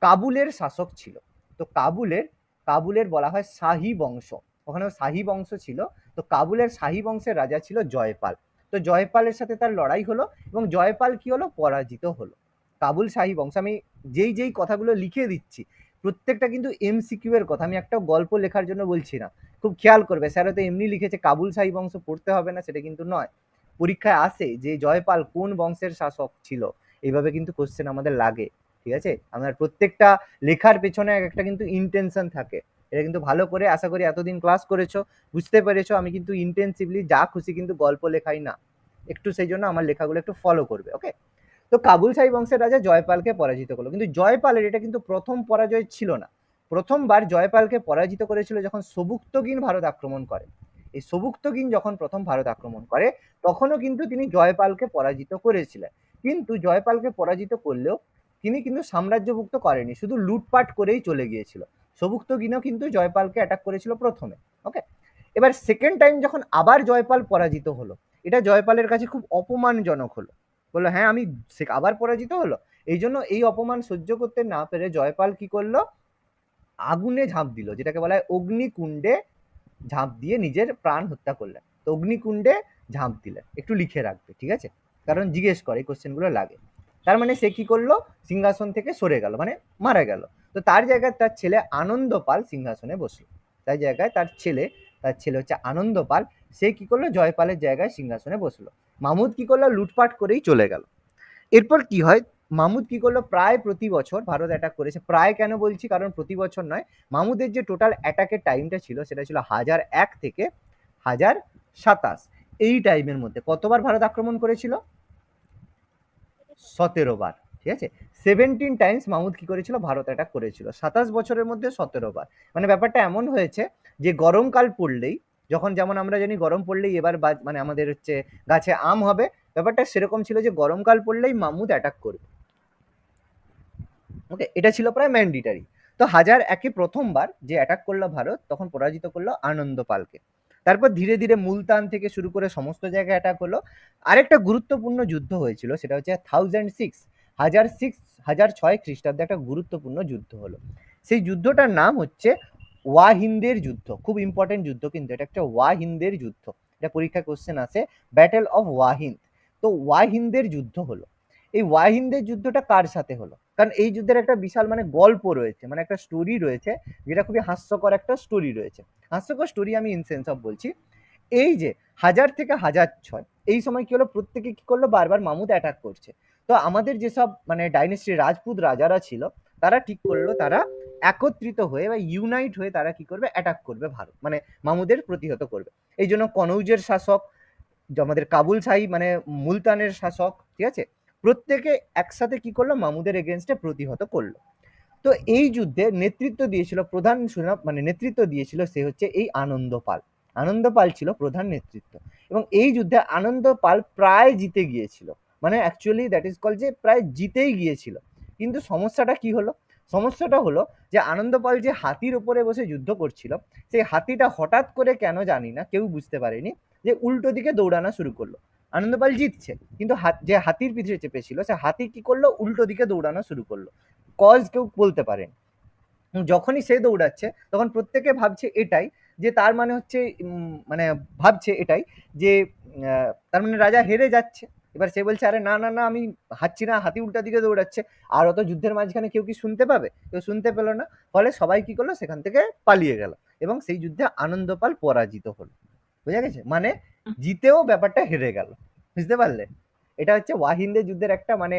কাবুলের শাসক ছিল। তো কাবুলের বলা হয় শাহী বংশ, ওখানেও শাহী বংশ ছিল। তো কাবুলের শাহী বংশের রাজা ছিল জয়পাল। তো জয়পালের সাথে তার লড়াই হলো এবং জয়পাল কি হলো? পরাজিত হলো। কাবুল শাহী বংশ, আমি যেই কথাগুলো লিখে দিচ্ছি প্রত্যেকটা কিন্তু এমসিকিউ এর কথা, আমি একটা গল্প লেখার জন্য বলছি না। খুব খেয়াল করবে, স্যার হয়তো এমনি লিখেছে কাবুল শাহী বংশ, পড়তে হবে না সেটা কিন্তু নয়। পরীক্ষায় আসে যে জয়পাল কোন বংশের শাসক ছিল, এইভাবে কিন্তু কোশ্চেন আমাদের লাগে, ঠিক আছে। আমার প্রত্যেকটা লেখার পেছনে একটা কিন্তু ইন্টেনশন থাকে। এটা কিন্তু ভালো করে আশা করি এতদিন ক্লাস করেছো, বুঝতে পেরেছো। আমি কিন্তু ইন্টেন্সিভলি যা খুশি কিন্তু গল্প লেখাই না, একটু সেই জন্য আমার লেখাগুলো একটু ফলো করবে, ওকে। তো কাবুল শাহী বংশের রাজা জয়পালকে পরাজিত করলো, কিন্তু জয়পালের এটা কিন্তু প্রথম পরাজয় ছিল না। প্রথমবার জয়পালকে পরাজিত করেছিল যখন সবুক্তগিন ভারত আক্রমণ করে। এই সবুক্তগিন যখন প্রথম ভারত আক্রমণ করে তখনও কিন্তু তিনি জয়পালকে পরাজিত করেছিলেন, কিন্তু জয়পালকে পরাজিত করলেও তিনি কিন্তু সাম্রাজ্যভুক্ত করেনি, শুধু লুটপাট করেই চলে গিয়েছিল। সবুক্তগিনও কিন্তু জয়পালকে অ্যাটাক করেছিল প্রথমে, ওকে। এবার সেকেন্ড টাইম যখন আবার জয়পাল পরাজিত হলো, এটা জয়পালের কাছে খুব অপমানজনক হলো। বললো হ্যাঁ আমি আবার পরাজিত হলো। এই জন্য এই অপমান সহ্য করতে না পেরে জয়পাল কি করলো? আগুনে ঝাঁপ দিল, যেটাকে বলা হয় অগ্নিকুণ্ডে ঝাঁপ দিয়ে নিজের প্রাণ হত্যা করলেন। তো অগ্নিকুণ্ডে ঝাঁপ দিলেন, একটু লিখে রাখবে, ঠিক আছে, কারণ জিজ্ঞেস করে এই কোশ্চেনগুলো লাগে। তার মানে সে কি করলো? সিংহাসন থেকে সরে গেল, মানে মারা গেল। তো তার জায়গায় তার ছেলে আনন্দপাল সিংহাসনে বসলো। তার জায়গায় তার ছেলে হচ্ছে আনন্দপাল, সে কি করলো? জয়পালের জায়গায় সিংহাসনে বসলো। মামুদ কি করলো? লুটপাট করেই চলে গেল। এরপর কি হয়? মামুদ কি করলো? প্রায় প্রতি বছর ভারত অ্যাটাক করেছে। প্রায় কেন বলছি? কারণ প্রতি বছর নয়, মামুদের যে টোটাল অ্যাটাকের টাইমটা ছিল সেটা ছিল 1001 থেকে 1027, এই টাইমের মধ্যে কতবার ভারত আক্রমণ করেছিল? 17 বার, ঠিক আছে। 17 টাইমস মামুদ কি করেছিল? ভারত অ্যাটাক করেছিল 27 বছরের মধ্যে 17 বার। মানে ব্যাপারটা এমন হয়েছে যে গরমকাল পড়লেই, যখন যেমন আমরা জানি গরম পড়লেই এবার মানে আমাদের হচ্ছে গাছে আম হবে, ব্যাপারটা সেরকম ছিল যে গরমকাল পড়লেই মামুদ অ্যাটাক করবে, ওকে। এটা ছিল প্রায় ম্যান্ডেটারি। তো 1001-এ প্রথমবার যে অ্যাটাক করলো ভারত, তখন পরাজিত করলো আনন্দপালকে। তারপর ধীরে ধীরে মুলতান থেকে শুরু করে সমস্ত জায়গায় অ্যাটাক হলো। আরেকটা গুরুত্বপূর্ণ যুদ্ধ হয়েছিল, সেটা হচ্ছে 1006 খ্রিস্টাব্দে একটা গুরুত্বপূর্ণ যুদ্ধ হলো। সেই যুদ্ধটার নাম হচ্ছে ওয়াহিন্দের যুদ্ধ, খুব ইম্পর্টেন্ট যুদ্ধ কিন্তু এটা একটা ওয়াহিন্দের যুদ্ধ, এটা পরীক্ষা কোশ্চেন আছে, ব্যাটেল অফ ওয়াহিন্দ। তো ওয়াহিন্দের যুদ্ধ হলো, এই ওয়াহিন্দের যুদ্ধটা কার সাথে হলো? কারণ এই যুদ্ধের একটা বিশাল মানে গল্প রয়েছে, মানে একটা স্টোরি রয়েছে, যেটা খুবই হাস্যকর একটা স্টোরি রয়েছে। হাস্যকর স্টোরি আমি ইন সেন্স অফ বলছি, এই যে 1000 থেকে 1006 এই সময় কি হলো, প্রত্যেকে কি করলো, বারবার মামুদ অ্যাটাক করছে। তো আমাদের যেসব মানে ডাইনেস্টি রাজপুত রাজারা ছিল, তারা ঠিক করলো তারা একত্রিত হয়ে বা ইউনাইট হয়ে তারা কি করবে, অ্যাটাক করবে ভারত, মানে মামুদের প্রতিহত করবে। এই জন্য কনৌজের শাসক, যে আমাদের কাবুল শাহী মানে মুলতানের শাসক, ঠিক আছে, প্রত্যেকে একসাথে কি করলো, মামুদের এগেনস্টে প্রতিহত করলো। তো এই যুদ্ধে নেতৃত্ব দিয়েছিল প্রধান মানে নেতৃত্ব দিয়েছিল সে হচ্ছে এই আনন্দ পাল। আনন্দ পাল ছিল প্রধান নেতৃত্ব, এবং এই যুদ্ধে আনন্দ পাল প্রায় জিতে গিয়েছিল, মানে অ্যাকচুয়ালি দ্যাট ইজ কল যে প্রায় জিতেই গিয়েছিল। কিন্তু সমস্যাটা কি হলো, সমস্যাটা হলো যে আনন্দ পাল যে হাতির উপরে বসে যুদ্ধ করছিল, সেই হাতিটা হঠাৎ করে কেন জানি না, কেউ বুঝতে পারেনি, যে উল্টো দিকে দৌড়ানো শুরু করলো। আনন্দ পাল জিতছে, কিন্তু যে হাতির পিঠে চেপেছিল সে হাতি কি করলো, উল্টো দিকে দৌড়ানো শুরু করলো। কজ কেউ বলতে পারেন। যখনই সে দৌড়াচ্ছে তখন প্রত্যেকে ভাবছে এটাই, যে তার মানে হচ্ছে মানে ভাবছে এটাই যে তার মানে রাজা হেরে যাচ্ছে। এবার সে বলছে আরে না না না, আমি হারছি না, হাতি উল্টা দিকে দৌড়াচ্ছে। আর অত যুদ্ধের মাঝখানে কেউ কি শুনতে পাবে? কেউ শুনতে পেল না। ফলে সবাই কি করলো, সেখান থেকে পালিয়ে গেল, এবং সেই যুদ্ধে আনন্দপাল পরাজিত হলো। বুঝা গেছে? মানে জিতেও ব্যাপারটা হেরে গেল। বুঝতে পারলে? এটা হচ্ছে ওয়াহিন্দের যুদ্ধের একটা মানে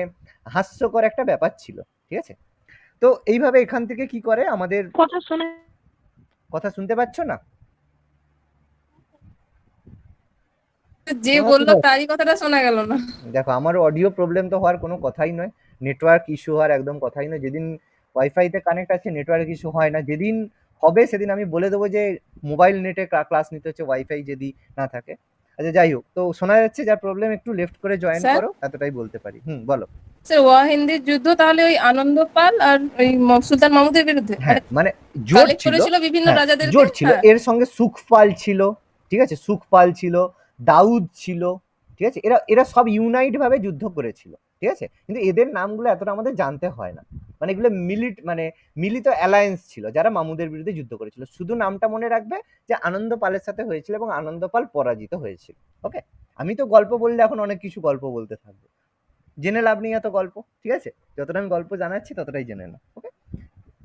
হাস্যকর একটা ব্যাপার ছিল। ঠিক আছে? তো এইভাবে এখান থেকে কি করে আমাদের কথা শুনতে পাচ্ছ না? যে বললো তারই কথাটা শোনা গেল না। দেখো আমার অডিও প্রবলেম তো হওয়ার কোনো কথাই নয়, নেটওয়ার্ক ইস্যু হওয়ার একদম কথাই নয়। যেদিন ওয়াইফাইতে কানেক্ট আছে নেটওয়ার্ক ইস্যু হয় না, যেদিন হবে সেদিন আমি বলে দেবো যে মোবাইল নেটে ক্লাস নিতে হচ্ছে, ওয়াইফাই যদি না থাকে। আচ্ছা যাই হোক, তো শোনা যাচ্ছে, যার প্রবলেম একটু লেফট করে জয়েন স্যার? করো, এতটাই বলতে পারি। বলো। স্যার ওয়াহিন্দির যুদ্ধ তাহলে ওই আনন্দ পাল আর ওই সুলতান মাহমুদের বিরুদ্ধে হ্যাঁ, মানে জোট কালেক্ট ছিল, করেছিল বিভিন্ন হ্যাঁ রাজাদেরকে। জোট ছিল, হ্যাঁ। এর সঙ্গে সুখপাল ছিল, ঠিক আছে, সুখপাল ছিল, দাউদ ছিল, ঠিক আছে, এরা এরা সব ইউনাইট ভাবে যুদ্ধ করেছিল, ঠিক আছে। কিন্তু এদের নামগুলো এতটা আমাদের জানতে হয় না, মানে এগুলো মিলিত অ্যালায়েন্স ছিল যারা মামুদের বিরুদ্ধে যুদ্ধ করেছিল। শুধু নামটা মনে রাখবে যে আনন্দ পালের সাথে হয়েছিল এবং আনন্দ পাল পরাজিত হয়েছিল। ওকে, আমি তো গল্প বললে এখন অনেক কিছু গল্প বলতে থাকবো, জেনে লাভ নেই এত গল্প, ঠিক আছে, যতটা আমি গল্প জানাচ্ছি ততটাই জেনে নাও। ওকে,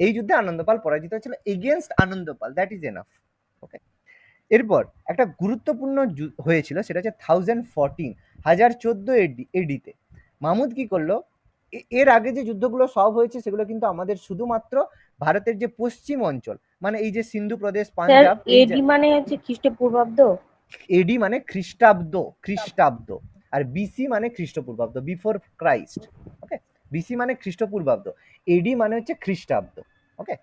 এই যুদ্ধে আনন্দপাল পরাজিত হয়েছিল against Anandpal, that is enough. Okay, এরপর একটা গুরুত্বপূর্ণ হয়েছিল, সেটা হচ্ছে 1014 এডিতে মামুদ কি করলো, এর আগে যে যুদ্ধগুলো সব হয়েছে সেগুলো কিন্তু আমাদের শুধুমাত্র ভারতের যে পশ্চিম অঞ্চল, মানে এই যে সিন্ধু প্রদেশ, পাঞ্জাব, এডি মানে হচ্ছে খ্রিস্টপূর্বাব্দ, এডি মানে খ্রিস্টাব্দ, আর বিসি মানে খ্রিস্টপূর্বাব্দ, বিফোর ক্রাইস্ট। ওকে, বিসি মানে খ্রিস্টপূর্বাব্দ, এডি মানে হচ্ছে খ্রিস্টাব্দ। ওকে,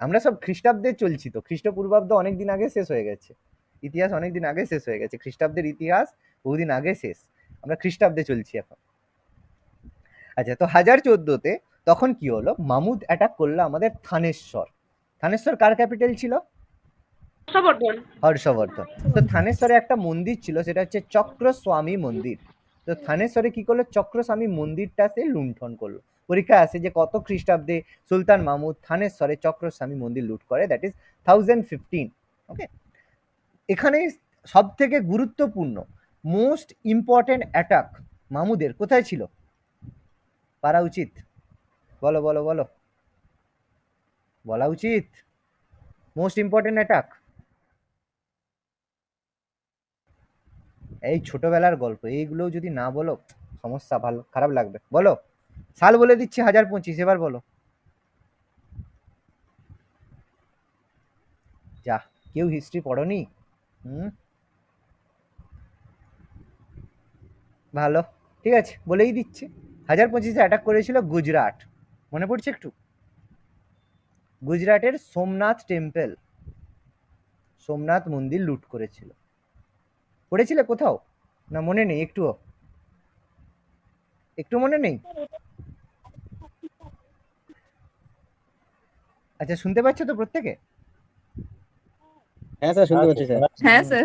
আমরা সব খ্রিস্টাব্দে চলছি, তো খ্রিস্টপূর্বাব্দ অনেকদিন আগে শেষ হয়ে গেছে, ইতিহাস অনেকদিন আগে শেষ হয়ে গেছে, খ্রিস্টাব্দের ইতিহাস বহুদিন আগে শেষ, আমরা খ্রিস্টাব্দে চলছি এখন। আচ্ছা, তো 1014-তে তখন কি হলো, মামুদ অ্যাটাক করলো আমাদের থানেশ্বর। থানেশ্বর কার ক্যাপিটাল ছিল? হর্ষবর্ধন। তো থানেশ্বরে একটা মন্দির ছিল, সেটা হচ্ছে চক্রস্বামী মন্দির। তো থানেশ্বরে কি করলো, চক্রস্বামী মন্দিরটা সে লুণ্ঠন করলো। পরীক্ষা আছে যে কত খ্রিস্টাব্দে সুলতান মাহমুদ থানেশ্বরে চক্রস্বামী মন্দির লুট করে, দ্যাট ইজ 1015। ওকে, এখানে সব থেকে গুরুত্বপূর্ণ মোস্ট ইম্পর্টেন্ট অ্যাটাক মামুদের কোথায় ছিল, পারা উচিত? বলো বলো বলো, বলা উচিত। মোস্ট ইম্পর্টেন্ট অ্যাটাক, এই ছোটবেলার গল্প, এইগুলো যদি না বলো সমস্যা, ভালো খারাপ লাগবে। বলো, সাল বলে দিচ্ছি 1025, এবার বলো। যা, কেউ হিস্ট্রি পড়োনি? ভালো, ঠিক আছে, বলেই দিচ্ছি। 1025-এ অ্যাটাক করেছিল গুজরাট, মনে পড়ছে একটু? গুজরাটের সোমনাথ টেম্পল, সোমনাথ মন্দির লুট করেছিল। পড়েছিলে কোথাও? না মনে নেই? একটু মনে নেই? আচ্ছা, শুনতে পাচ্ছ তো প্রত্যেকে? হ্যাঁ স্যার, শুনতে পাচ্ছি স্যার। হ্যাঁ স্যার।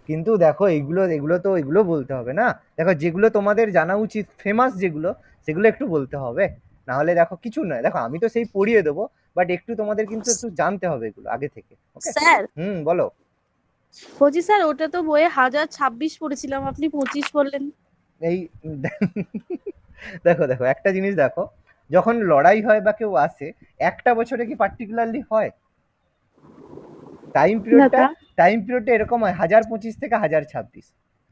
কিন্তু দেখো এগুলো বলতে হবে না। দেখো যেগুলো তোমাদের জানা উচিত, ফেমাস যেগুলো, সেগুলো একটু বলতে হবে, না হলে দেখো কিছু নয়। দেখো আমি তো সেই পড়িয়ে দেবো, বাট একটু তোমাদের কিন্তু একটু জানতে হবে এগুলো আগে থেকে। ওকে, স্যার বলো। বলছি স্যার ওটা তো বইয়ে 1026 পড়েছিলাম, আপনি 25 বললেন। এই দেখো দেখো একটা জিনিস দেখো, যখন লড়াই হয় বা কেউ আসে, একটা বছরে কি পার্টিকুলারলি হয়? টাইম পিরিয়ডটা এরকম হয় 1025 থেকে 1026,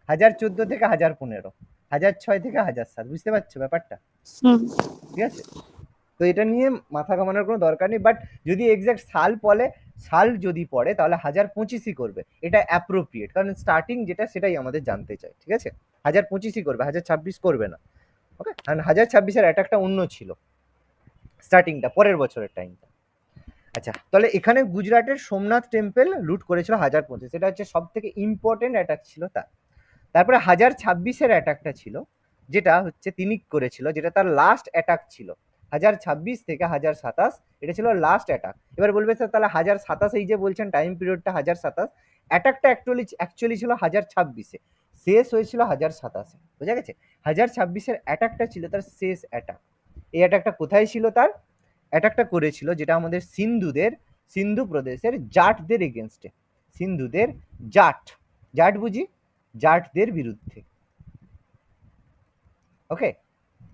1014 থেকে 1015, 1006 থেকে 1007। বুঝতে পারছো ব্যাপারটা? হুম। ঠিক আছে, তো এটা নিয়ে মাথা ঘামানোর কোনো দরকার নেই। বাট যদি এক্সাক্ট সাল যদি পড়ে তাহলে 1025ই করবে, এটা অ্যাপ্রোপ্রিয়েট, কারণ স্টার্টিং যেটা সেটাই আমাদের জানতে চাই। ঠিক আছে, 1025ই করবে, 1026 করবে না। ওকে, কারণ 1026-এর অ্যাটাকটা অন্য ছিল, স্টার্টিংটা পরের বছরের টাইমটা। আচ্ছা, তাহলে এখানে গুজরাটের সোমনাথ টেম্পল লুট করেছিল 1025, এটা হচ্ছে সব থেকে ইম্পর্টেন্ট অ্যাটাক ছিল তার। তারপরে 1026-এর অ্যাটাকটা ছিল, যেটা হচ্ছে তিনি করেছিল, যেটা তার লাস্ট অ্যাটাক ছিল। 1026 থেকে 1027 এটা ছিল লাস্ট অ্যাটাক। এবার বলবে স্যার তাহলে 1027, এই যে বলছেন টাইম পিরিয়ডটা 1027, অ্যাটাকটা অ্যাকচুয়ালি ছিল 1026-এ, শেষ হয়েছিল 1027-এ। বোঝা গেছে? 1026-এর অ্যাটাকটা ছিল তার শেষ অ্যাটাক। এই অ্যাটাকটা কোথায় ছিল? তার অ্যাটাকটা করেছিল যেটা আমাদের সিন্ধু প্রদেশের জাটদের এগেনস্টে, সিন্ধুদের জাট বুঝি, জাটদের বিরুদ্ধে। ওকে,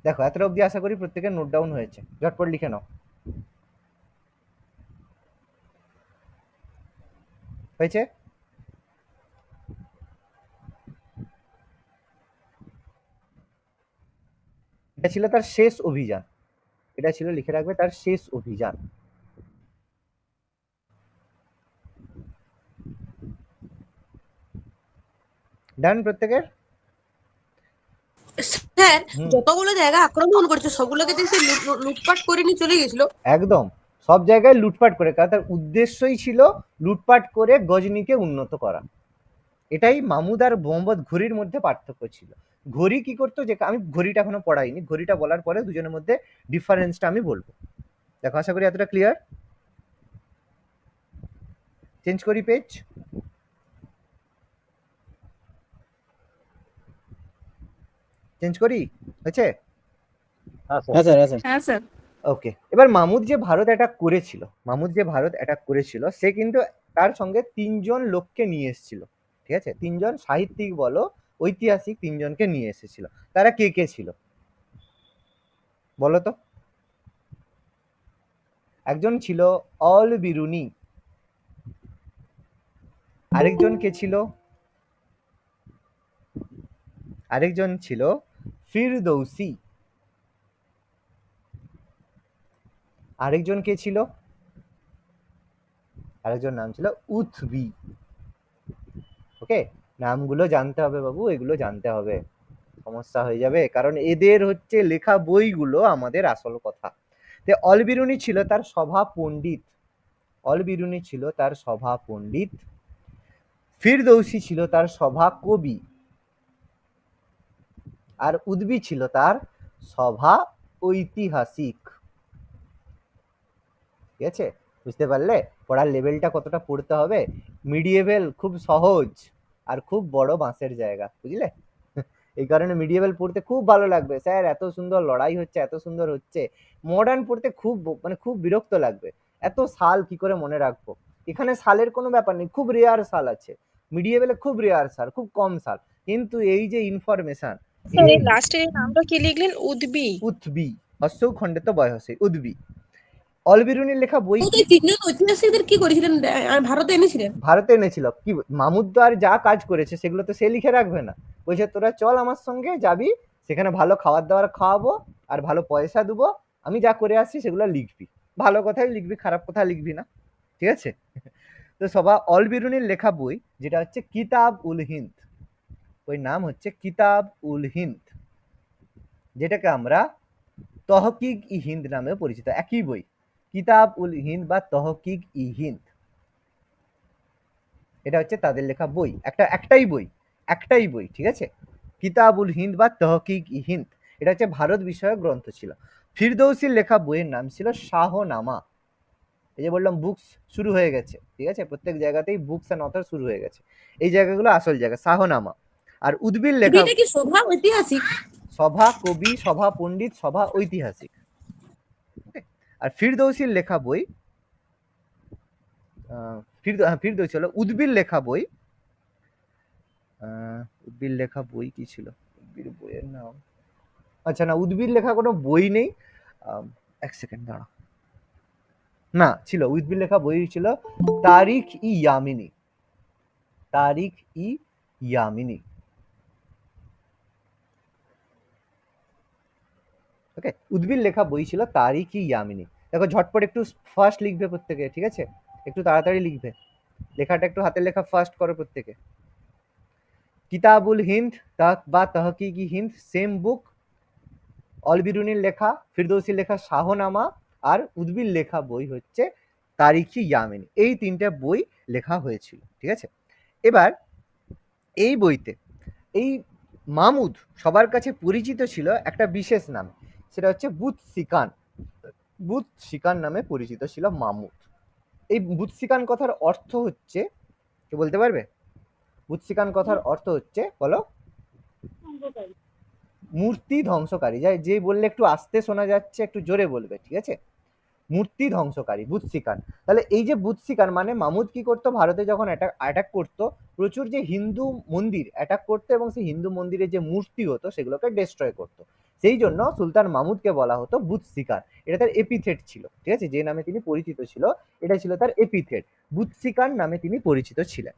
দেখো এতটা অবধি আশা করি প্রত্যেকের নোট ডাউন হয়েছে, ঝটপট লিখে নাও। হয়েছে? এটা ছিল তার শেষ অভিযান, এটা ছিল, লিখে রাখবে, তার শেষ অভিযান। ডান প্রত্যেকের? স্যার যতগুলো জায়গা আক্রমণ করেছে সবগুলোকে দেখছি লুটপাট করে নিয়ে চলে গেছিল। একদম, সব জায়গায় লুটপাট করে, কারণ তার উদ্দেশ্যই ছিল লুটপাট করে গজনিকে উন্নত করা। এটাই মামুদ আর মোহাম্মদ ঘুরির মধ্যে পার্থক্য ছিল। ঘড়ি কি করতো, যে আমি ঘড়িটা এখনো পড়াইনি, ঘড়িটা বলার পরে দুজনের মধ্যে ডিফারেন্সটা আমি বলবো। দেখো আশা করি এতটা ক্লিয়ার। চেঞ্জ করি পেজ। চেঞ্জ করি, হয়েছে? হ্যাঁ স্যার। ওকে, এবার মামুদ যে ভারত অ্যাটাক করেছিল, সে কিন্তু তার সঙ্গে 3জন লোককে নিয়ে এসেছিল। ঠিক আছে, 3জন সাহিত্যিক বলো, ঐতিহাসিক 3জনকে নিয়ে এসেছিল। তারা কে কে ছিল বলো তো? একজন ছিল অল বিরুনি, আরেকজন কে ছিল? আরেকজন ছিল ফিরদৌসি, আরেকজন কে ছিল? আরেকজন নাম ছিল উথবি। ওকে, নামগুলো জানতে হবে বাবু, এগুলো জানতে হবে, সমস্যা হয়ে যাবে, কারণ এদের হচ্ছে লেখা বইগুলো আমাদের আসল কথা। অলবিরুনি ছিল তার সভা পণ্ডিত, ফিরদৌসি ছিল তার সভা কবি, আর উদ্বি ছিল তার সভা ঐতিহাসিক। ঠিক আছে, বুঝতে পারলে পড়ার লেভেলটা কতটা পড়তে হবে? মিডিয়েভেল খুব সহজ আর খুব বড় বাঁশের জায়গা, বুঝলে? এই কারণে মিডিয়েভেল পড়তে খুব ভালো লাগবে, স্যার এত সুন্দর লড়াই হচ্ছে, এত সুন্দর হচ্ছে। মডার্ন পড়তে খুব বিরক্ত লাগবে, এত সাল কি করে মনে রাখবো। এখানে সালের কোনো ব্যাপার নেই, খুব রেয়ার সাল আছে মিডিয়েভেলে, খুব রেয়ার সাল, খুব কম সাল, কিন্তু এই যে ইনফরমেশন। স্যার এই লাস্টের নামটা কি লিখলেন? উদ্বি, হস্য খণ্ডিত বয়সে উদ্বি। অলবিরুনির লেখা বই তো এই 3জন ঐতিহাসিকদের কি করেছিলেন ভারতে এনেছিলেন? ভারতে এনেছিল কি? মামুদ তো আর যা কাজ করেছে সেগুলো তো সে লিখে রাখবে না, বলছে তোরা চল আমার সঙ্গে যাবি, সেখানে ভালো খাবার দাবার খাওয়াবো আর ভালো পয়সা দেবো, আমি যা করে আসছি সেগুলো লিখবি, ভালো কথাই লিখবি, খারাপ কথা লিখবি না। ঠিক আছে, তো সবা অলবিরুনির লেখা বই যেটা হচ্ছে কিতাব উল হিন্দ, ওই নাম হচ্ছে কিতাব উল হিন্দ, যেটাকে আমরা তহকিক ই হিন্দ নামে পরিচিত, একই বই, কিতাব উল হিন্দ বা তহকিক ই হিন্দ। এটা হচ্ছে তাদের লেখা বই, একটাই বই। ঠিক আছে, কিতাবুল হিন্দ বা তহকিক ই হিন্দ, এটা হচ্ছে ভারত বিষয়ক গ্রন্থ ছিল। ফিরদৌসির লেখা বইয়ের নাম ছিল শাহনামা। এই যে বললাম বুকস শুরু হয়ে গেছে, ঠিক আছে, প্রত্যেক জায়গাতেই বুকস এন্ড অথর শুরু হয়ে গেছে, এই জায়গাগুলো আসল জায়গা, শাহনামা। আর উদ্বির লেখা এটা কি সভা ঐতিহাসিক? সভা কবি, সভা পণ্ডিত, সভা ঐতিহাসিক। আর ফিরদৌসির লেখা বই ফিরদৌসি হলো উদ্বিল লেখা বই। উদ্বিল লেখা বই কি ছিল? উদ্বিল বইয়ের নাম, আচ্ছা না, উদ্বিল লেখা কোনো বই নেই। এক সেকেন্ড দাঁড়া, না ছিল, উদ্বিল লেখা বই ছিল তারিখ ই ইয়ামিনী। তারিখ ই ইয়ামিনী। ওকে, উদ্বিল লেখা বই ছিল তারিখ ই ইয়ামিনী। দেখো ঝটপট একটু ফার্স্ট লিখবে প্রত্যেকে, ঠিক আছে? একটু তাড়াতাড়ি লিখবে, লেখাটা একটু হাতের লেখা ফার্স্ট করো প্রত্যেকে। কিতাবুল হিন্দ বা তহকিকি হিন্দ সেম বুক। অলবিরুনির লেখা, ফিরদৌসির লেখা শাহনামা, আর উদ্বিল লেখা বই হচ্ছে তারিখি ইয়ামিনী। এই তিনটে বই লেখা হয়েছিল, ঠিক আছে? এবার এই বইতে এই মামুদ সবার কাছে পরিচিত ছিল একটা বিশেষ নাম, সেটা হচ্ছে বুৎসিকান। বুৎসিকান নামে পরিচিত ছিল মামুদ। এই বুৎসিকান কথার অর্থ হচ্ছে, কে বলতে পারবে? বুৎসিকান কথার অর্থ হচ্ছে, বলো। মূর্তি ধ্বংসকারী। যে বললে একটু আস্তে শোনা যাচ্ছে, একটু জোরে বলবে, ঠিক আছে? মূর্তি ধ্বংসকারী, বুৎসিকান। তাহলে এই যে বুৎসিকান মানে মামুদ কি করতো, ভারতে যখন অ্যাটাক করতো, প্রচুর যে হিন্দু মন্দির অ্যাটাক করতো এবং সেই হিন্দু মন্দিরে যে মূর্তি হতো সেগুলোকে ডিস্ট্রয় করতো। সেই জন্য সুলতান মামুদকে বলা হতো বুৎসিকান। এটা তার এপিথেট ছিল, ঠিক আছে? যে নামে তিনি পরিচিত ছিল, এটা ছিল তার এপিথেট। বুৎসিকান নামে তিনি পরিচিত ছিলেন।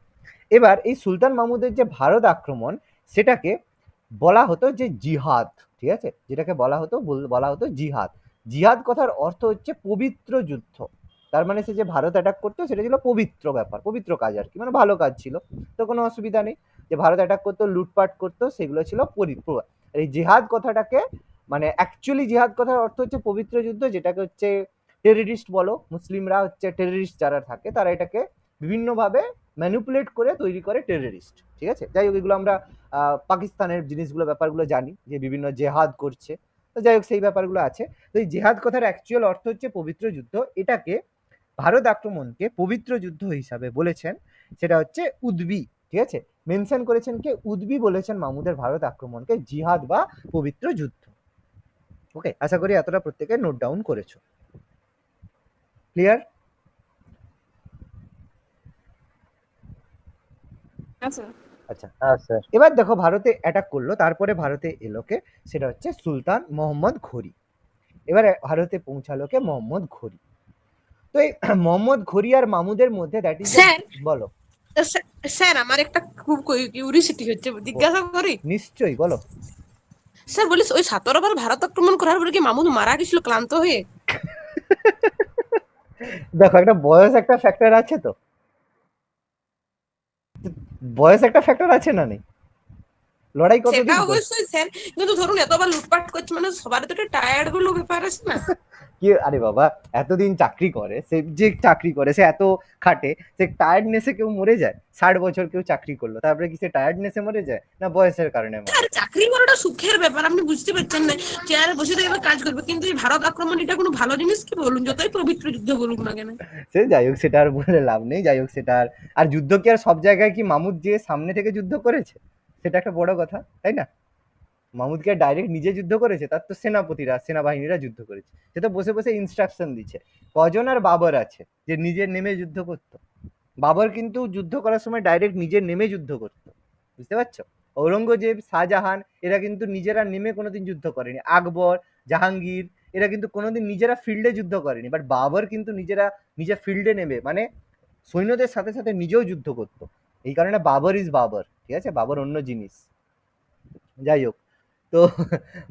এবার এই সুলতান মামুদের যে ভারত আক্রমণ, সেটাকে বলা হতো যে জিহাদ, ঠিক আছে? যেটাকে বলা হতো জিহাদ। জিহাদ কথার অর্থ হচ্ছে পবিত্র যুদ্ধ। তার মানে সে যে ভারত অ্যাটাক করতো সেটা ছিল পবিত্র ব্যাপার, পবিত্র কাজ আর কি, মানে ভালো কাজ ছিল, তো কোনো অসুবিধা নেই। যে ভারত অ্যাটাক করতো, লুটপাট করতো, সেগুলো ছিল পবিত্র। এই জিহাদ কথাটাকে, মানে অ্যাকচুয়ালি জিহাদ কথার অর্থ হচ্ছে পবিত্র যুদ্ধ, যেটাকে হচ্ছে টেররিস্ট বলো, মুসলিমরা হচ্ছে টেররিস্ট যারা থাকে তারা এটাকে বিভিন্নভাবে ম্যানিপুলেট করে তৈরি করে টেররিস্ট, ঠিক আছে? যাই হোক, এগুলো আমরা পাকিস্তানের জিনিসগুলো, ব্যাপারগুলো জানি যে বিভিন্ন জেহাদ করছে, তো যাই হোক সেই ব্যাপারগুলো আছে। তো এই জেহাদ কথার অ্যাকচুয়াল অর্থ হচ্ছে পবিত্র যুদ্ধ। এটাকে ভারত আক্রমণকে পবিত্র যুদ্ধ হিসাবে বলেছেন, সেটা হচ্ছে উদ্বি, ঠিক আছে? মেনশন করেছেন কে? উদ্বি বলেছেন মামুদের ভারত আক্রমণকে জিহাদ বা পবিত্র যুদ্ধ। ওকে, আশা করি এতটা প্রত্যেকে নোট ডাউন করেছো। ক্লিয়ার? আচ্ছা, এবার দেখো ভারতে অ্যাটাক করলো, তারপরে ভারতে এলো কে? সেটা হচ্ছে সুলতান মোহাম্মদ ঘুরি। এবারে ভারতে পৌঁছালো কে? মোহাম্মদ ঘুরি। তো এই মোহাম্মদ ঘুরি আর মামুদের মধ্যে দ্যাট ইজ, স্যার, বলো। স্যার আমার একটা খুব কিউরিওসিটি হচ্ছে, জিজ্ঞাসা করি? নিশ্চয়ই, বলো। স্যার বলিস, ওই 17 বার ভারত আক্রমণ করার পরে কি মামুদ মারা গেছিল ক্লান্ত হয়ে? দেখো, একটা বয়স একটা ফ্যাক্টর আছে, তো বয়স একটা ফ্যাক্টর আছে না নেই? লড়াই সেটা কতদিন করছে? অবশ্যই স্যার, কিন্তু ধরুন এতবার লুটপাট করছে মানে সবার তো একটা টায়ার্ড গুলো ব্যাপার আছে না? কি, আরে বাবা, এতদিন চাকরি করে, সে যে চাকরি করে সে এত খাটে, সে টায়ার্ডনেসে কেউ মরে যায়? 60 বছর কেউ চাকরি করলো, তারপরে কি সে টায়ার্ডনেসে মরে যায়, না বয়সের কারণে মরে স্যার যায়? চাকরি করাটা সুখের ব্যাপার, আপনি বুঝতে পারছেন না? চেয়ারে বসে থাকবে, কাজ করবে, কিন্তু এই ভারত আক্রমণ এটা কোনো ভালো জিনিস কি বলুন, যতই পবিত্র যুদ্ধ বলুক না কেন? সে যাই হোক, সেটা আর বলে লাভ নেই। যাই হোক, সেটা আর যুদ্ধ কি আর সব জায়গায় কি মামুদ যে সামনে থেকে যুদ্ধ করেছে? সেটা একটা বড় কথা, তাই না? মামুদকে ডাইরেক্ট নিজে যুদ্ধ করেছে? তার তো সেনাপতিরা, সেনাবাহিনীরা যুদ্ধ করেছে। সে তো বসে বসে ইনস্ট্রাকশন দিচ্ছে। কজন আর বাবর আছে যে নিজে নেমে যুদ্ধ করতো? বাবর কিন্তু যুদ্ধ করার সময় ডাইরেক্ট নিজে নেমে যুদ্ধ করতো, বুঝতে পারছো? ঔরঙ্গজেব, শাহজাহান এরা কিন্তু নিজেরা নেমে কোনোদিন যুদ্ধ করেনি। আকবর, জাহাঙ্গীর এরা কিন্তু কোনোদিন নিজেরা ফিল্ডে যুদ্ধ করেনি, বাট বাবর কিন্তু নিজে ফিল্ডে নেমে, মানে সৈন্যদের সাথে সাথে নিজেও যুদ্ধ করতো। এই কারণে বাবর ইজ বাবর, ঠিক আছে? বাবর অন্য জিনিস। যাই হোক, তো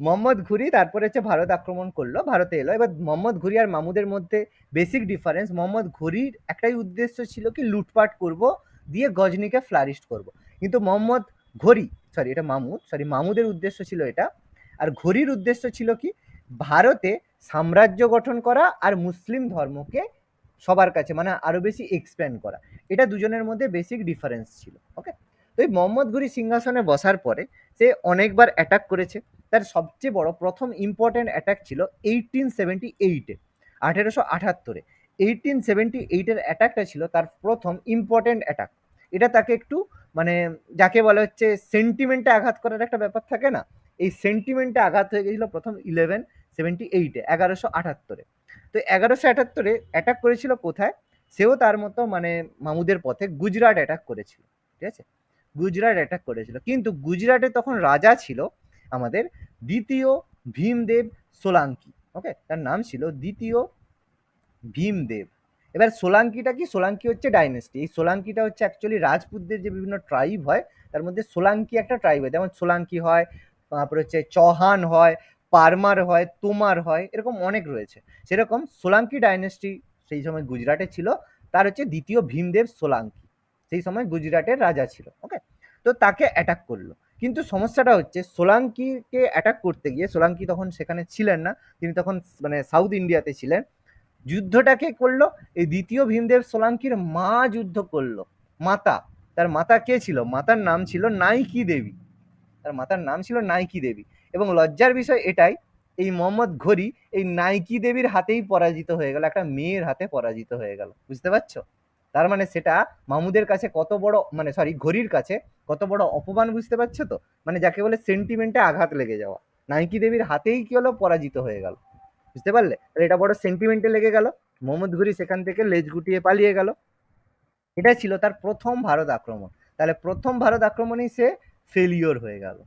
মোহাম্মদ ঘুরি তারপরে হচ্ছে ভারত আক্রমণ করলো, ভারতে এলো। এবার মোহাম্মদ ঘুরি আর মামুদের মধ্যে বেসিক ডিফারেন্স, মোহাম্মদ ঘুরির একটাই উদ্দেশ্য ছিল কি, লুটপাট করব, দিয়ে গজনিকে ফ্লারিশ করব। কিন্তু মোহাম্মদ ঘুরি, সরি এটা মামুদ, সরি মামুদের উদ্দেশ্য ছিল এটা। আর ঘুরির উদ্দেশ্য ছিল কি, ভারতে সাম্রাজ্য গঠন করা আর মুসলিম ধর্মকে সবার কাছে মানে আরো বেশি এক্সপ্যান্ড করা। এটা দুজনের মধ্যে বেসিক ডিফারেন্স ছিল। ওকে, তো এই মোহাম্মদ ঘুরি সিংহাসনে বসার পরে সে অনেকবার অ্যাটাক করেছে। তার সবচেয়ে বড় প্রথম ইম্পর্টেন্ট অ্যাটাক ছিল 1878-এ, 1878-এ। 1878-এর অ্যাটাকটা ছিল তার প্রথম ইম্পর্টেন্ট অ্যাটাক। এটা তাকে একটু, মানে যাকে বলা হচ্ছে সেন্টিমেন্টে আঘাত করার একটা ব্যাপার থাকে না, এই সেন্টিমেন্টে আঘাত হয়ে গেছিল প্রথম 1178-এ, 1178-এ। তো 1178-এ অ্যাটাক করেছিল কোথায়? সেও তার মতো মানে মামুদের পথে গুজরাট অ্যাটাক করেছিল, ঠিক আছে? গুজরাট অ্যাটাক করেছিল, কিন্তু গুজরাটে তখন রাজা ছিল আমাদের দ্বিতীয় ভীমদেব সোলাঙ্কি। ওকে, তার নাম ছিল দ্বিতীয় ভীমদেব। এবার সোলাঙ্কিটা কি? সোলাঙ্কি হচ্ছে ডাইনেস্টি। এই সোলাঙ্কিটা হচ্ছে অ্যাকচুয়ালি রাজপুতদের যে বিভিন্ন ট্রাইব হয় তার মধ্যে সোলাঙ্কি একটা ট্রাইব হয়, যেমন সোলাঙ্কি হয়, তারপরে হচ্ছে চৌহান হয়, পারমার হয়, তোমার হয়, এরকম অনেক রয়েছে। সেরকম সোলাঙ্কি ডাইনেস্টি সেই সময় গুজরাটে ছিল, তার হচ্ছে দ্বিতীয় ভীমদেব সোলাঙ্কি সেই সময় গুজরাটের রাজা ছিল। ওকে, তো তাকে অ্যাটাক করলো, কিন্তু সমস্যাটা হচ্ছে সোলাঙ্কিকে অ্যাটাক করতে গিয়ে, সোলাঙ্কি তখন সেখানে ছিলেন না, তিনি তখন মানে সাউথ ইন্ডিয়াতে ছিলেন। যুদ্ধটা কে করলো? এই দ্বিতীয় ভীমদেব সোলাঙ্কির মা যুদ্ধ করলো, মাতা। তার মাতা কে ছিল? মাতার নাম ছিল নাইকি দেবী। তার মাতার নাম ছিল নাইকি দেবী, এবং লজ্জার বিষয় এটাই, এই মোহাম্মদ ঘড়ি এই নাইকি দেবীর হাতেই পরাজিত হয়ে গেল, একটা মেয়ের হাতে পরাজিত হয়ে গেল। বুঝতে পারছো? তার মানে সেটা মামুদের কাছে কত বড়, মানে সরি, ঘড়ির কাছে কত বড় অপমান, বুঝতে পারছো তো? মানে যাকে বলে সেন্টিমেন্টে আঘাত লেগে যাওয়া, নাইকি দেবীর হাতেই কি হলো? পরাজিত হয়ে গেল। বুঝতে পারলে? তাহলে এটা বড় সেন্টিমেন্টে লেগে গেল। মোহাম্মদ ঘুরি সেখান থেকে লেজ গুটিয়ে পালিয়ে গেল। এটা ছিল তার প্রথম ভারত আক্রমণ। তাহলে প্রথম ভারত আক্রমণেই সে ফেলিওর হয়ে গেল।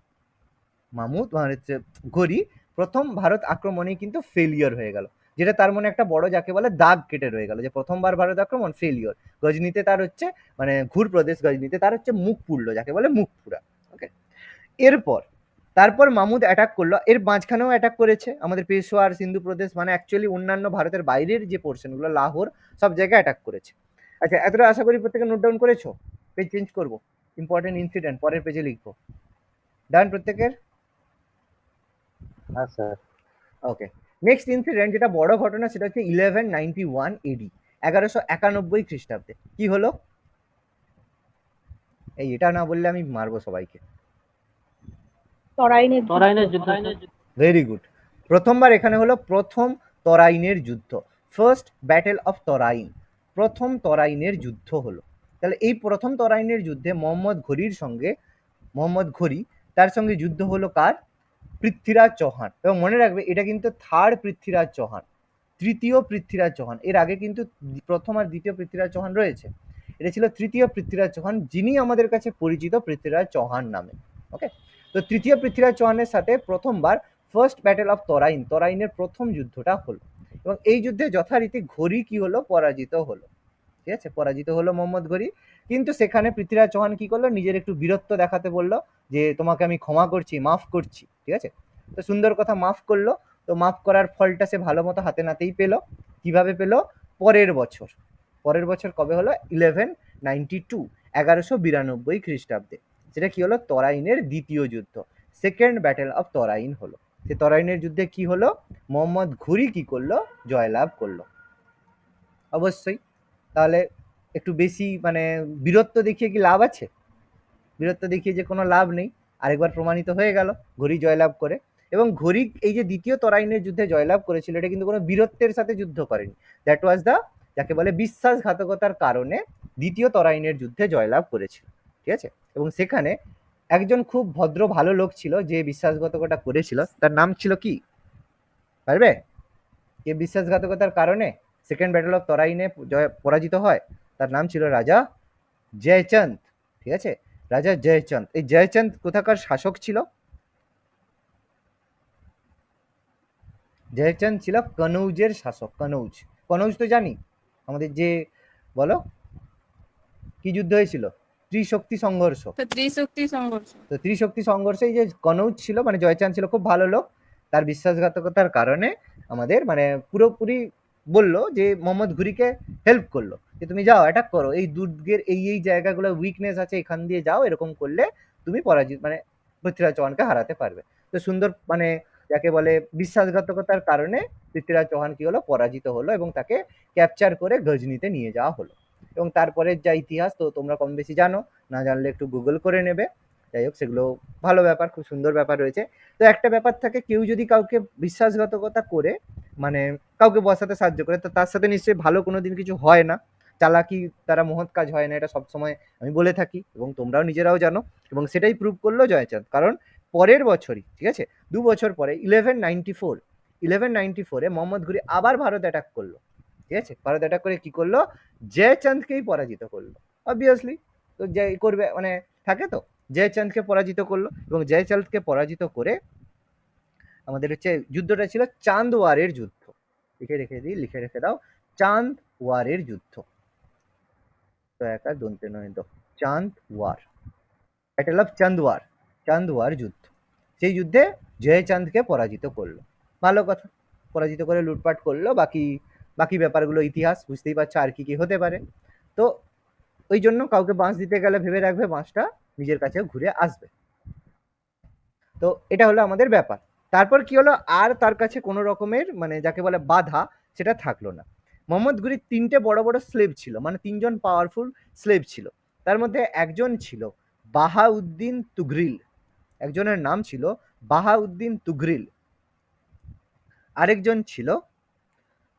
মামুদ মানে হচ্ছে ঘড়ি প্রথম ভারত আক্রমণেই কিন্তু ফেলিওর হয়ে গেল, যেটা তার মনে একটা বড় যাকে বলে দাগ কেটে রয়ে গেল, যে প্রথমবার ভারত আক্রমণ ফেলিওর। গজনিতে তার হচ্ছে মানে ঘুর প্রদেশ গজনিতে তার হচ্ছে মুখ পুড়লো, যাকে বলে মুখ পুরা। ওকে, এরপর তারপর মামুদ অ্যাটাক করলো, এর মাঝখানেও অ্যাটাক করেছে আমাদের পেশোয়ার, সিন্ধু প্রদেশ, মানে অ্যাকচুয়ালি অন্যান্য ভারতের বাইরের যে পোর্শনগুলো, লাহোর, সব জায়গায় অ্যাটাক করেছে। আচ্ছা, এতটা আশা করি প্রত্যেকে নোট ডাউন করেছো। পেজ চেঞ্জ করবো, ইম্পর্টেন্ট ইনসিডেন্ট পরের পেজে লিখবো। ডান প্রত্যেকের? হ্যাঁ স্যার। ওকে, নেক্সট ইনসিডেন্ট যেটা বড় ঘটনা, সেটা হচ্ছে 1191 এডি, 1191 খ্রিস্টাব্দে। কি হলো? এই এটা না বললে আমি মারবো সবাইকে। তরাইনের যুদ্ধ। Very good. প্রথমবার এখানে হলো প্রথম তরাইনের যুদ্ধ, ফার্স্ট ব্যাটেল অফ তরাইন। প্রথম তরাইনের যুদ্ধ হলো। তাহলে এই প্রথম তরাইনের যুদ্ধে মোহাম্মদ ঘড়ির সঙ্গে, মোহাম্মদ ঘড়ি তার সঙ্গে যুদ্ধ হলো কার? পৃথ্বীরাজ চৌহান। এবং মনে রাখবে এটা কিন্তু থার্ড পৃথ্বীরাজ চৌহান, তৃতীয় পৃথ্বীরাজ চৌহান। এর আগে কিন্তু প্রথম আর দ্বিতীয় পৃথ্বীরাজ চৌহান রয়েছে, এটা ছিল তৃতীয় পৃথ্বীরাজ চৌহান, যিনি আমাদের কাছে পরিচিত পৃথ্বীরাজ চৌহান নামে। ওকে, তো তৃতীয় পৃথ্বীরাজ চৌহানের সাথে প্রথমবার ফার্স্ট ব্যাটেল অফ তরাইন, তরাইনের প্রথম যুদ্ধটা হলো, এবং এই যুদ্ধে যথারীতি ঘড়ি কি হলো? পরাজিত হলো। ঠিক আছে, পরাজিত হলো মোহাম্মদ ঘড়ি। কিন্তু সেখানে পৃথ্বীরাজ চৌহান কি করলো? নিজের একটু বীরত্ব দেখাতে বললো, যে তোমাকে আমি ক্ষমা করছি, মাফ করছি। ঠিক আছে, তো সুন্দর কথা, মাফ করলো। তো মাফ করার ফলটা সে ভালো মতো হাতে নাতেই পেলো। কিভাবে পেলো? পরের বছর। পরের বছর কবে হলো? 1192, 1192 খ্রিস্টাব্দে। সেটা কি হলো? তরাইনের দ্বিতীয় যুদ্ধ, সেকেন্ড ব্যাটেল অফ তরাইন হলো। সে তরাইনের যুদ্ধে কি হলো? মোহাম্মদ ঘুরি কি করলো? জয়লাভ করলো। অবশ্যই। তাহলে একটু বেশি মানে বীরত্ব দেখিয়ে কি লাভ আছে? বীরত্ব দেখিয়ে যে কোনো লাভ নেই, আরেকবার প্রমাণিত হয়ে গেল ঘড়ি জয়লাভ করে। এবং ঘড়ি এই যে দ্বিতীয় তরাইনের যুদ্ধে জয়লাভ করেছিল, এটা কিন্তু কোনো বীরত্বের সাথে যুদ্ধ করেনি, দ্যাট ওয়াজ দ্য, যাকে বলে বিশ্বাসঘাতকতার কারণে দ্বিতীয় তরাইনের যুদ্ধে জয়লাভ করেছিল। ঠিক আছে, এবং সেখানে একজন খুব ভদ্র ভালো লোক ছিল যে বিশ্বাসঘাতকতা করেছিল, তার নাম ছিল কি? পারবে? কে বিশ্বাসঘাতকতার কারণে সেকেন্ড ব্যাটল অফ তরাইনে পরাজিত হয়? তার নাম ছিল রাজা জয়চন্দ। ঠিক আছে, রাজা জয়চন্দ। এই জয়চন্দ কোথাকার শাসক ছিল? জয়চন্দ ছিল কনৌজের শাসক। কনৌজ, কনৌজ তো জানি আমাদের যে, বলো কি যুদ্ধ হয়েছিল? ত্রিশক্তি সংঘর্ষ। ত্রিশক্তি সংঘর্ষ। তো ত্রিশক্তি সংঘর্ষে এই যে কনৌজ ছিল, মানে জয়চাঁদ ছিল খুব ভালো লোক, তার বিশ্বাসঘাতকতার কারণে আমাদের মানে পুরোপুরি বললো যে মোহাম্মদ ঘুরিকে হেল্প করলো, যে তুমি যাও অ্যাটাক করো, এই দুর্গের এই এই জায়গাগুলো উইকনেস আছে, এখান দিয়ে যাও, এরকম করলে তুমি পরাজিত মানে পৃথ্বীরাজ চৌহানকে হারাতে পারবে। তো সুন্দর মানে যাকে বলে বিশ্বাসঘাতকতার কারণে পৃথ্বীরাজ চৌহান কি হলো? পরাজিত হলো, এবং তাকে ক্যাপচার করে গজনিতে নিয়ে যাওয়া হলো। এবং তারপরের যা ইতিহাস তো তোমরা কম বেশি জানো, না জানলে একটু গুগল করে নেবে। যাই হোক, সেগুলো ভালো ব্যাপার, খুব সুন্দর ব্যাপার রয়েছে। তো একটা ব্যাপার থাকে, কেউ যদি কাউকে বিশ্বাসঘাতকতা করে মানে কাউকে বসাতে সাহায্য করে, তো তার সাথে নিশ্চয়ই ভালো কোনোদিন কিছু হয় না, চালাকি তারা মহৎ কাজ হয় না, এটা সবসময় আমি বলে থাকি এবং তোমরাও নিজেরাও জানো। এবং সেটাই প্রুভ করলো জয়চাঁদ, কারণ পরের বছরই, ঠিক আছে, 2 বছর পরে 1194, 1194-এ মোহাম্মদ ঘুরি আবার ভারত অ্যাটাক করলো, ঠিক আছে? ভারত অ্যাটাক করে কি করলো, জয়চাঁদকেই পরাজিত করলো। অবভিয়াসলি তো জয় করবে, মানে থাকে তো, জয়চাঁদকে পরাজিত করলো এবং জয়চাঁদকে পরাজিত করে আমাদের হচ্ছে যুদ্ধটা ছিল চাঁদ ওয়ারের যুদ্ধ। লিখে রেখে দাও, চাঁদ ওয়ারের যুদ্ধ। তো একা দন্তে নয় তো, চাঁদ ওয়ার, টাইটেল অফ চাঁদওয়ার, চাঁদওয়ার যুদ্ধ। সেই যুদ্ধে জয়চাঁদকে পরাজিত করলো। ভালো কথা, পরাজিত করে লুটপাট করলো। বাকি বাকি ব্যাপারগুলো ইতিহাস, বুঝতেই পারছো আর কি কি হতে পারে। তো ওই জন্য কাউকে বাঁশ দিতে গেলে ভেবে রাখবে বাঁশটা নিজের কাছে ঘুরে আসবে। তো এটা হলো আমাদের ব্যাপার। তারপর কি হলো, আর তার কাছে কোনো রকমের মানে যাকে বলে বাধা সেটা থাকলো না। মোহাম্মদ ঘুরির 3টে বড় বড় স্লেভ ছিল, মানে 3জন পাওয়ারফুল স্লেভ ছিল। তার মধ্যে একজন ছিল বাহাউদ্দিন তুঘরিল, একজনের নাম ছিল বাহাউদ্দিন তুঘরিল, আরেকজন ছিল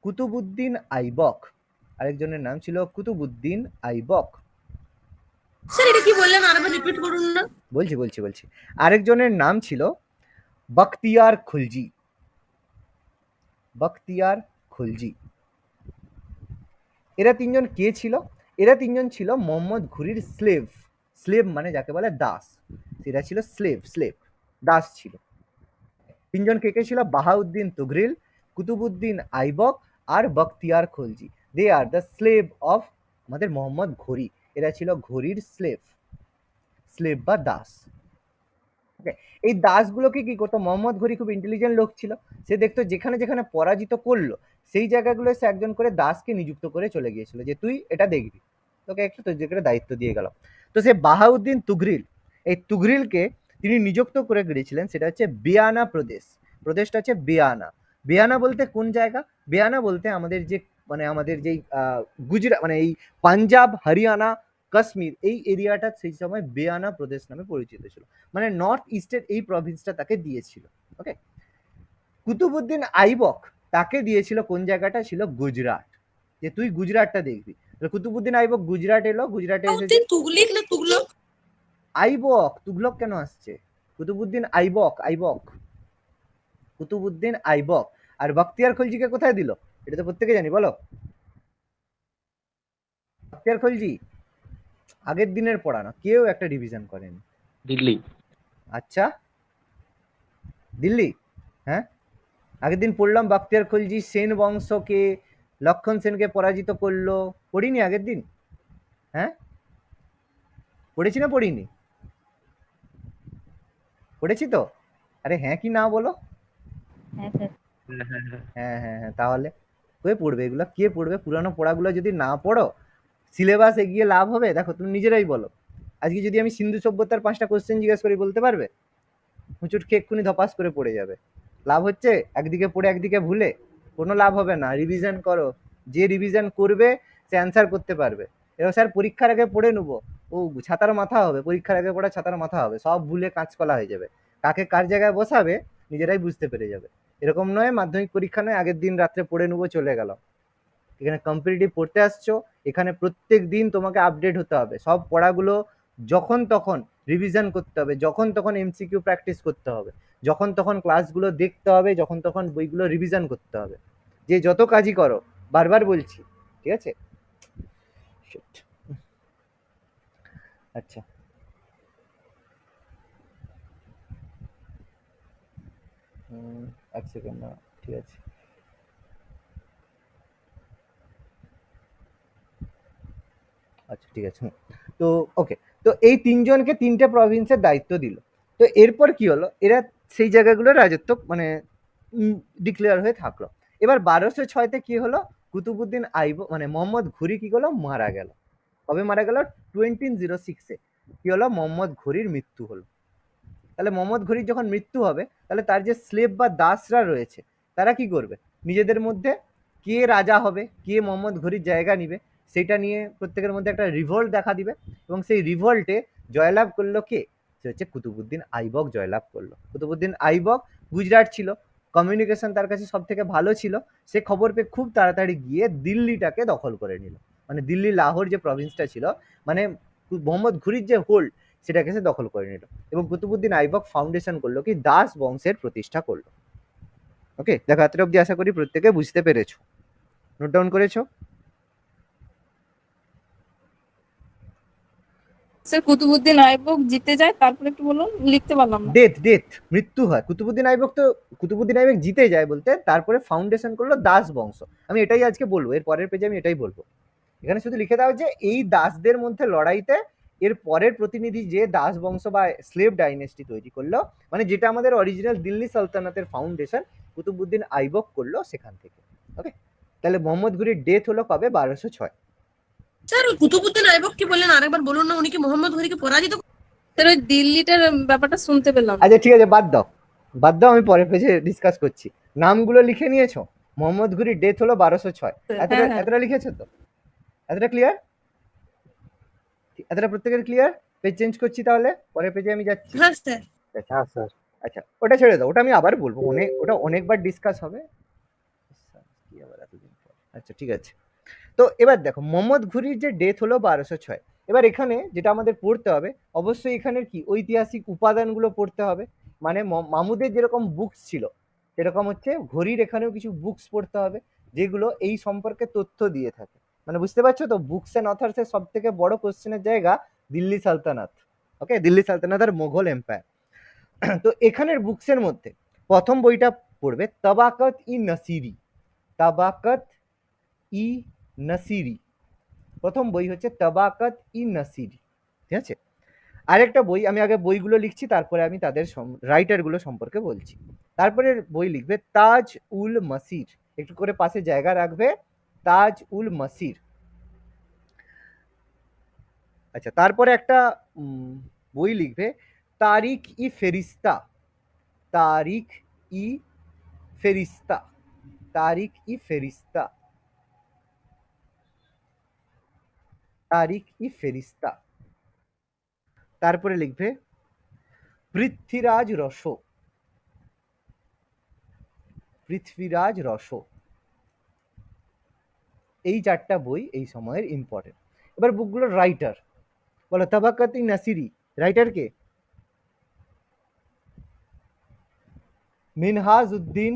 কুতুবুদ্দিন আইবক, আরেকজনের নাম ছিল কুতুবুদ্দিন আইবক। স্যার এটা কি বললেন, আরেকবার রিপিট করুন না। বলছি। আরেকজনের নাম ছিল বখতিয়ার খুলজি, বখতিয়ার খুলজি। এরা 3জন কে ছিল? এরা 3জন ছিল মোহাম্মদ ঘুরির স্লেভ। স্লেভ মানে যাকে বলে দাস, এরা ছিল স্লেভ, দাস ছিল। 3জন কে কে ছিল? বাহাউদ্দিন তুঘরিল, কুতুবুদ্দিন আইবক আর বখতিয়ার খুলজি। দে আর দ্য স্লেভ অফ আমাদের মোহাম্মদ ঘুরি। এরা ছিল ঘুরির স্লেভ বা দাস। এই দাসগুলোকে কি করতো, মোহাম্মদ ঘুরি খুব ইন্টেলিজেন্ট লোক ছিল। সে দেখতো যেখানে যেখানে পরাজিত করলো সেই জায়গাগুলো সে একজন করে দাসকে নিযুক্ত করে চলে গিয়েছিল, যে তুই এটা দেখবি, তোকে একটু তোর করে দায়িত্ব দিয়ে গেল। তো সে বাহাউদ্দিন তুঘরিল, এই তুঘরিলকে তিনি নিযুক্ত করে গিয়েছিলেন, সেটা হচ্ছে বিয়ানা প্রদেশ। প্রদেশটা হচ্ছে বিয়ানা। বিয়ানা বলতে কোন জায়গা? বিয়ানা বলতে আমাদের যে মানে আমাদের যেই গুজরাট মানে এই পাঞ্জাব, হরিয়ানা, কাশ্মীর এই এরিয়াটা সেই সময় বিয়ানা প্রদেশ নামে পরিচিত ছিল, মানে নর্থ ইস্টের এই প্রভিন্সটা তাকে দিয়েছিল। ওকে, কুতুবুদ্দিন আইবক তাকে দিয়েছিল কোন জায়গাটা ছিল? গুজরাট, যে তুই গুজরাটটা দেখবি। কুতুবুদ্দিন আইবক গুজরাট এলো, গুজরাটে এসে তুগলিক না তুগলক? আইবক, তুগলক কেন আসছে? কুতুবুদ্দিন আইবক, কুতুবুদ্দিন আইবক। আর বখতিয়ার খলজিকে কোথায় দিল? এটা তো প্রত্যেকে জানি, বলো। বখতিয়ার খলজি আগের দিনের পড়ানো, কেউ একটা রিভিশন করেনি। দিল্লি। আচ্ছা, দিল্লি, হ্যাঁ। আগের দিন পড়লাম বখতিয়ার খলজি সেন বংশকে, লক্ষণ সেনকে পরাজিত করলো, পড়িনি আগের দিন? হ্যাঁ, পড়েছি না পড়িনি? পড়েছি তো। আরে হ্যাঁ কি না বলো? হ্যাঁ, তাহলে কে পড়বে এগুলো? কে পড়বে? পুরানো পড়াগুলো যদি না পড়ো, সিলেবাস এগিয়ে লাভ হবে? দেখো তুমি নিজেরাই বলো, আজকে যদি আমি সিন্ধু সভ্যতার 5টা কোশ্চেন জিজ্ঞেস করি, বলতে পারবে? হুঁচুট খেয়ে এক্ষুনি ধপাস করে পড়ে যাবে। লাভ হচ্ছে একদিকে পড়ে একদিকে ভুলে? কোনো লাভ হবে না। রিভিশন করো, যে রিভিশন করবে সে অ্যান্সার করতে পারবে। এবার স্যার পরীক্ষার আগে পড়ে নেবো, ও ছাতার মাথা হবে, পরীক্ষার আগে পড়া ছাতার মাথা হবে, সব ভুলে কাঁচকলা হয়ে যাবে। কাকে কার জায়গায় বসাবে নিজেরাই বুঝতে পেরে যাবে। এরকম নয় মাধ্যমিক পরীক্ষা নয় আগের দিন রাত্রে পড়ে নেবো চলে গেল। এখানে কম্পিটিটিভ পড়তে আসছো, এখানে প্রত্যেক দিন তোমাকে আপডেট হতে হবে। সব পড়াগুলো যখন তখন রিভিশন করতে হবে, যখন তখন এমসিকিউ প্র্যাকটিস করতে হবে, যখন তখন ক্লাসগুলো দেখতে হবে, যখন তখন বইগুলো রিভিশন করতে হবে। যে যত কাজই করো, বারবার বলছি, ঠিক আছে? আচ্ছা, এক সেকেন্ড না, ঠিক আছে। আচ্ছা ঠিক আছে। তো ওকে, তো এই 3জনকে 3টে প্রভিন্সের দায়িত্ব দিল। তো এরপর কি হলো, এরা সেই জায়গাগুলোর রাজত্ব মানে ডিক্লেয়ার হয়ে থাকলো। এবার 1206-তে কি হলো, কুতুবুদ্দিন আইবক মানে মোহাম্মদ ঘুরি কি হলো, মারা গেল। কবে মারা গেল? 2006-এ কি হলো, মোহাম্মদ ঘুরির মৃত্যু হলো। তাহলে মোহাম্মদ ঘুরির যখন মৃত্যু হবে, তাহলে তার যে স্লেভ বা দাসরা রয়েছে তারা কি করবে, নিজেদের মধ্যে কে রাজা হবে, কে মোহাম্মদ ঘুরির জায়গা নিবে, সেটা নিয়ে প্রত্যেকের মধ্যে একটা রিভল্ট দেখা দিবে। এবং সেই রিভল্টে জয়লাভ করলো কে? সে হচ্ছে কুতুবুদ্দিন আইবক জয়লাভ করলো। কুতুবুদ্দিন আইবক গুজরাট ছিল, কমিউনিকেশন তার কাছে সব থেকে ভালো ছিল। সে খবর পেয়ে খুব তাড়াতাড়ি গিয়ে দিল্লিটাকে দখল করে নিল, মানে দিল্লি লাহোর যে প্রভিন্সটা ছিল, মানে মোহাম্মদ ঘুরির যে হোল্ড সেটাকে সে দখল করে নিল। এবং কুতুবুদ্দিন আইবক ফাউন্ডেশন করলো কি, দাস বংশের প্রতিষ্ঠা করলো। ওকে, দেখো এতটা অবধি আশা করি প্রত্যেকে বুঝতে পেরেছো, নোট ডাউন করেছো? স্যার কুতুবুদ্দিন আইবক জিতে যায়, তারপরে একটু বলুন, লিখতে পারলাম না। ডেথ মৃত্যু হয়। কুতুবুদ্দিন আইবক জিতে যায় বলতে তারপরে ফাউন্ডেশন করলো দাস বংশ। আমি এটাই আজকে বলবো, এর পরের পেজে আমি এটাই বলবো। এখানে শুধু লিখে দাও যে এই দাসদের মধ্যে লড়াইতে এর পরের প্রতিনিধি যে দাস বংশ বা স্লেভ ডাইনেস্টি তৈরি করলো, মানে যেটা আমাদের অরিজিনাল দিল্লি সালতানাতের ফাউন্ডেশন কুতুবুদ্দিন আইবক করলো সেখান থেকে। ওকে, তাহলে মোহাম্মদ ঘুরির ডেথ হলো কবে? 1206। স্যার ওই কুতুবুদ্দিন আইবক কি বললেন আরেকবার বলুন না, উনি কি মোহাম্মদ ঘুরিকে পরাজিত স্যার ওই দিল্লিটার ব্যাপারটা শুনতে পেলাম না। আচ্ছা ঠিক আছে, বাদ দাও, আমি পরের পেজে ডিসকাস করছি। নামগুলো লিখে নিয়েছো? মোহাম্মদ ঘুরির ডেথ হলো 1206। হ্যাঁ, হ্যাঁ। এতটা লিখেছো তো? এতটা ক্লিয়ার? এতটা প্রত্যেকের ক্লিয়ার? পেজ চেঞ্জ করছি, তাহলে পরের পেজে আমি যাচ্ছি। হ্যাঁ স্যার। হ্যাঁ স্যার। আচ্ছা ওটা ছেড়ে দাও, ওটা আমি আবার বলবো, ওটা অনেকবার ডিসকাস হবে। কি আবার এতদিন পর? আচ্ছা ঠিক আছে। তো এবার দেখো মোহাম্মদ ঘুরির যে ডেথ হলো 1206। এবার এখানে যেটা আমাদের পড়তে হবে, অবশ্যই এখানের কি ঐতিহাসিক উপাদানগুলো পড়তে হবে। মানে মামুদের যেরকম বুকস ছিল সেরকম হচ্ছে ঘড়ির এখানেও কিছু বুকস পড়তে হবে, যেগুলো এই সম্পর্কে তথ্য দিয়ে থাকে। মানে বুঝতে পারছো তো, বুকস অ্যান্ড অথার্সের সব থেকে বড় কোশ্চেনের জায়গা দিল্লি সালতানাত। ওকে, দিল্লি সালতানাত আর মোগল এম্পায়ার। তো এখানের বুকসের মধ্যে প্রথম বইটা পড়বে তাবাকাত ই নাসিরি। তাবাকাত ই নাসিরি, প্রথম বই হচ্ছে তাবাকাত ই নাসিরি। ঠিক আছে, আরেকটা বই, আমি আগে বইগুলো লিখছি তারপরে আমি তাদের রাইটারগুলো সম্পর্কে বলছি। তারপরে বই লিখবে তাজ উল মাসির, একটু করে পাশে জায়গা রাখবে, তাজ উল মাসির। আচ্ছা, তারপরে একটা বই লিখবে তারিখ ই ফেরিস্তা। তারিখ ই ফেরিস্তা, তারিখ ই ফেরিস্তা, তারিখ ই ফেরিস্তা। তারপরে লিখবে পৃথ্বীরাজ রস, পৃথ্বীরাজ রস। এই চারটা বই এই সময়ের ইম্পর্টেন্ট। এবার বুকগুলোর রাইটার বলো। তাবাকাত ই নাসিরি রাইটার কে? মিনহাজ উদ্দিন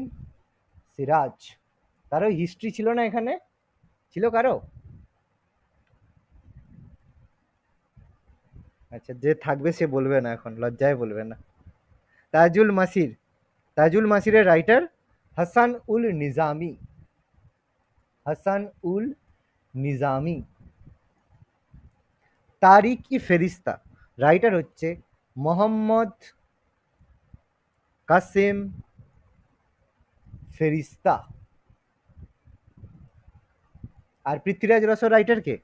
সিরাজ। কারো হিস্ট্রি ছিল না এখানে? ছিল কারো? আচ্ছা, যে থাকবে সে বলবে না, এখন লজ্জায় বলবে না। তাজুল মাসির, তাজুল মাসিরের রাইটার হাসান উল নিজামি, হাসান উল নিজামি। তারিখ ই ফেরিস্তা রাইটার হচ্ছে মোহাম্মদ কাসেম ফেরিস্তা। আর পৃথ্বীরাজ রস রাইটার কে?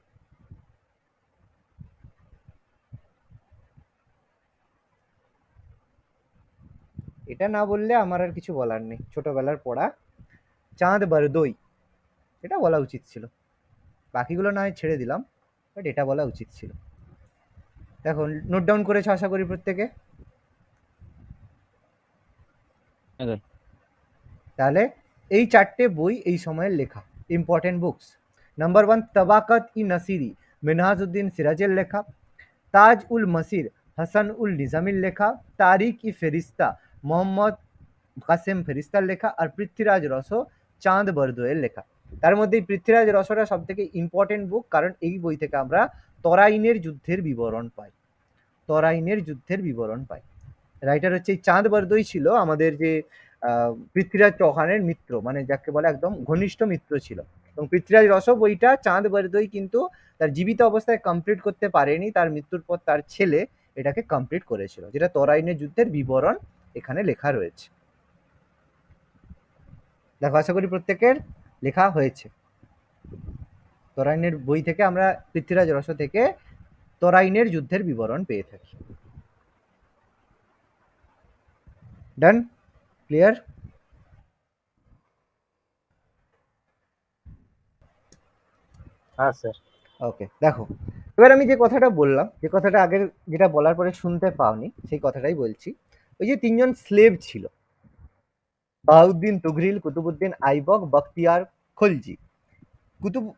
এটা না বললে আমার আর কিছু বলার নেই, ছোটবেলার পড়া, চাঁদ বরদই। এটা বলা উচিত ছিল, বাকিগুলো না হয় ছেড়ে দিলাম, বাট এটা বলা উচিত ছিল। দেখো নোট ডাউন করেছো আশা করি প্রত্যেকে। তাহলে এই চারটে বই এই সময়ের লেখা ইম্পর্টেন্ট বুকস। নাম্বার 1 তাবাকাত ই নাসিরি, মিনহাজউদ্দিন সিরাজের লেখা। তাজ উল মাসির, হাসান উল নিজামির লেখা। তারিখ ই ফেরিস্তা, মোহাম্মদ কাসেম ফেরিস্তার লেখা। আর পৃথ্বীরাজ রস, চাঁদ বরদোয়ের লেখা। তার মধ্যে এই পৃথ্বীরাজ রসটা সব থেকে ইম্পর্টেন্ট বুক, কারণ এই বই থেকে আমরা তরাইনের যুদ্ধের বিবরণ পাই, তরাইনের যুদ্ধের বিবরণ পাই। রাইটার হচ্ছে এই চাঁদ বরদই ছিল আমাদের যে পৃথ্বীরাজ চৌহানের মিত্র, মানে যাকে বলে একদম ঘনিষ্ঠ মিত্র ছিল। এবং পৃথ্বীরাজ রস বইটা চাঁদ বরদই কিন্তু তার জীবিত অবস্থায় কমপ্লিট করতে পারেনি, তার মৃত্যুর পর তার ছেলে এটাকে কমপ্লিট করেছিল, যেটা তরাইনের যুদ্ধের বিবরণ এখানে লেখা রয়েছে। দেখো আশা করি প্রত্যেকের লেখা হয়েছে। তরাইনের বই থেকে আমরা পৃথ্বীরাজ রস থেকে তরাইনের যুদ্ধের বিবরণ পেয়ে থাকি। ডান? ক্লিয়ার? হ্যাঁ স্যার। ওকে, দেখো এবার আমি যে কথাটা বললাম, যে কথাটা আগের যেটা বলার পরে শুনতে পাওনি, সেই কথাটাই বলছি। ওই যে তিনজন স্লেভ ছিল, বাহাউদ্দিন তুঘরিল, কুতুবুদ্দিন আইবক, বখতিয়ার খলজি।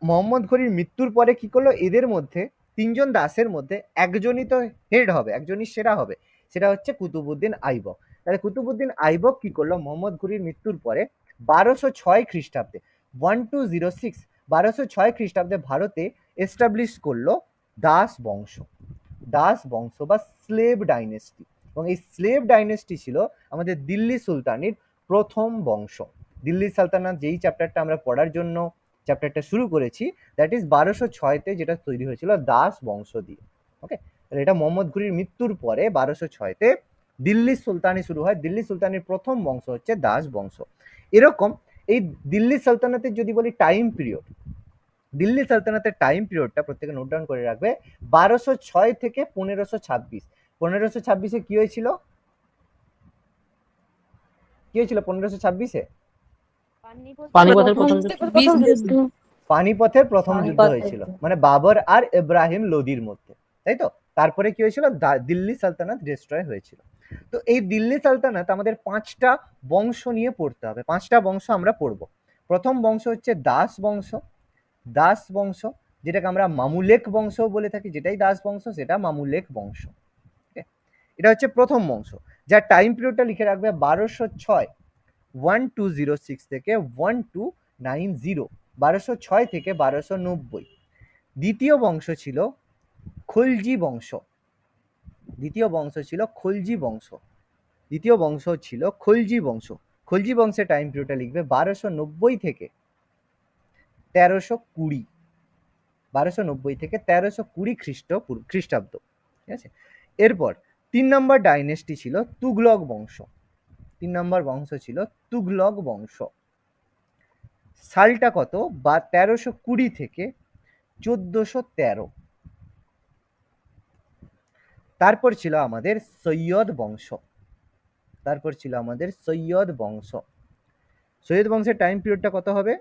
মোহাম্মদ ঘুরির মৃত্যুর পরে কি করলো, এদের মধ্যে তিনজন দাসের মধ্যে একজনই তো হেড হবে, একজনই সেরা হবে, সেটা হচ্ছে কুতুবুদ্দিন আইবক। তাহলে কুতুবুদ্দিন আইবক কি করলো, মোহাম্মদ ঘুরির মৃত্যুর পরে 1206 খ্রিস্টাব্দে 1206 1206 খ্রিস্টাব্দে ভারতে এস্টাবলিশ করলো দাস বংশ বা স্লেভ ডাইনেস্টি। এবং এই স্লেভ ডাইনেস্টি ছিল আমাদের দিল্লি সুলতানির প্রথম বংশ। দিল্লি সালতানাত যেই চ্যাপ্টারটা আমরা পড়ার জন্য চ্যাপ্টারটা শুরু করেছি, দ্যাট ইজ 1206-তে যেটা তৈরি হয়েছিল দাস বংশ দিয়ে। ওকে, এটা মোহাম্মদ ঘুরির মৃত্যুর পরে 1206-তে দিল্লি সুলতানি শুরু হয়। দিল্লি সুলতানির প্রথম বংশ হচ্ছে দাস বংশ। এরকম এই দিল্লি সালতানাতের যদি বলি টাইম পিরিয়ড, দিল্লি সালতানাতের টাইম পিরিয়ডটা প্রত্যেকে নোট ডাউন করে রাখবে, 1206 থেকে 1526। 1526-এ কি হয়েছিল? 1526-এ পানিপথের প্রথম যুদ্ধ। পানিপথের প্রথম যুদ্ধ হয়েছিল, মানে বাবর আর ইব্রাহিম লোদির মধ্যে, তাই তো? তারপরে কি হয়েছিল? দিল্লি সালতানাত ডিস্ট্রয় হয়েছিল। তো এই দিল্লি সালতানাত আমাদের 5টা বংশ নিয়ে পড়তে হবে। 5টা বংশ আমরা পড়ব। প্রথম বংশ হচ্ছে দাস বংশ, যেটাকে আমরা মামুলেক বংশ বলে থাকি। যেটাই দাস বংশ সেটা মামুলেক বংশ। এটা হচ্ছে প্রথম বংশ, যার টাইম পিরিয়ডটা লিখে রাখবে 1206 1206 থেকে 1290, 1206 থেকে 1290। দ্বিতীয় বংশ ছিল খলজি বংশ। খলজি বংশের টাইম পিরিয়ডটা লিখবে 1290 থেকে 1320, 1290 থেকে 1320 খ্রিস্টাব্দ। ঠিক আছে, এরপর 3 নম্বর ডাইনেস্টি ছিল তুগলক বংশ। 3 নম্বর বংশ ছিল তুগলক বংশ। সালটা কত? বা 1320 থেকে 1413। তারপর ছিল আমাদের সৈয়দ বংশ। সৈয়দ বংশের টাইম পিরিয়ডটা কত হবে?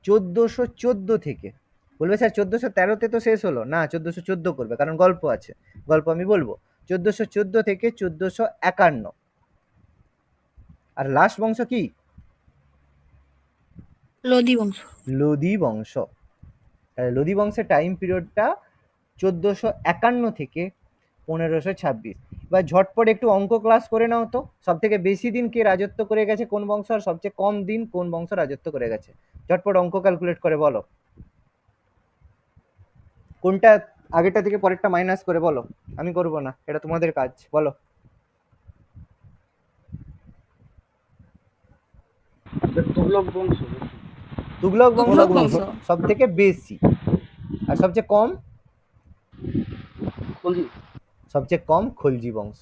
1414 থেকে, বলবে স্যার 1413-তে তো শেষ হলো না, 1414 করবে, কারণ গল্প আছে, গল্প আমি বলবো। 1414 থেকে 1451। আর লাস্ট বংশ কি? লোদি বংশ। লোদি বংশের টাইম পিরিয়ডটা 1451 থেকে 1526। এবার ঝটপট একটু অঙ্ক ক্লাস করে নাও তো। সব থেকে বেশি দিন কে রাজত্ব করে গেছে কোন বংশ, আর সবচেয়ে কম দিন কোন বংশ রাজত্ব করে গেছে? ঝটপট অঙ্ক ক্যালকুলেট করে বলো, কোনটা আগেরটা থেকে পরেরটা মাইনাস করে বলো। আমি করব না, এটা তোমাদের কাজ, বলো। তুগলক বংশ সব থেকে বেশি, আর সবচেয়ে কম খলজি বংশ,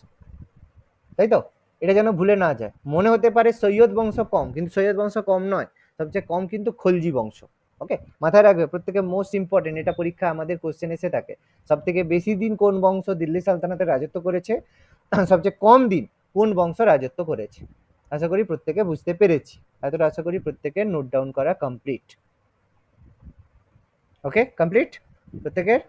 তাই তো? এটা যেন ভুলে না যায়। মনে হতে পারে সৈয়দ বংশ কম, কিন্তু সৈয়দ বংশ কম নয়, সবচেয়ে কম কিন্তু খলজি বংশ। ওকে, মাথায় রাখবে প্রত্যেকে, মোস্ট ইম্পর্টেন্ট, এটা পরীক্ষা আমাদের কোশ্চেন এসে থাকে। সব থেকে বেশি দিন কোন বংশ দিল্লি সালতানাতে রাজত্ব করেছে, সবচেয়ে কম দিন কোন বংশ রাজত্ব করেছে। আশা করি প্রত্যেকে বুঝতে পেরেছি। এতটা আশা করি প্রত্যেকে নোট ডাউন করা কমপ্লিট। ওকে, কমপ্লিট প্রত্যেকের?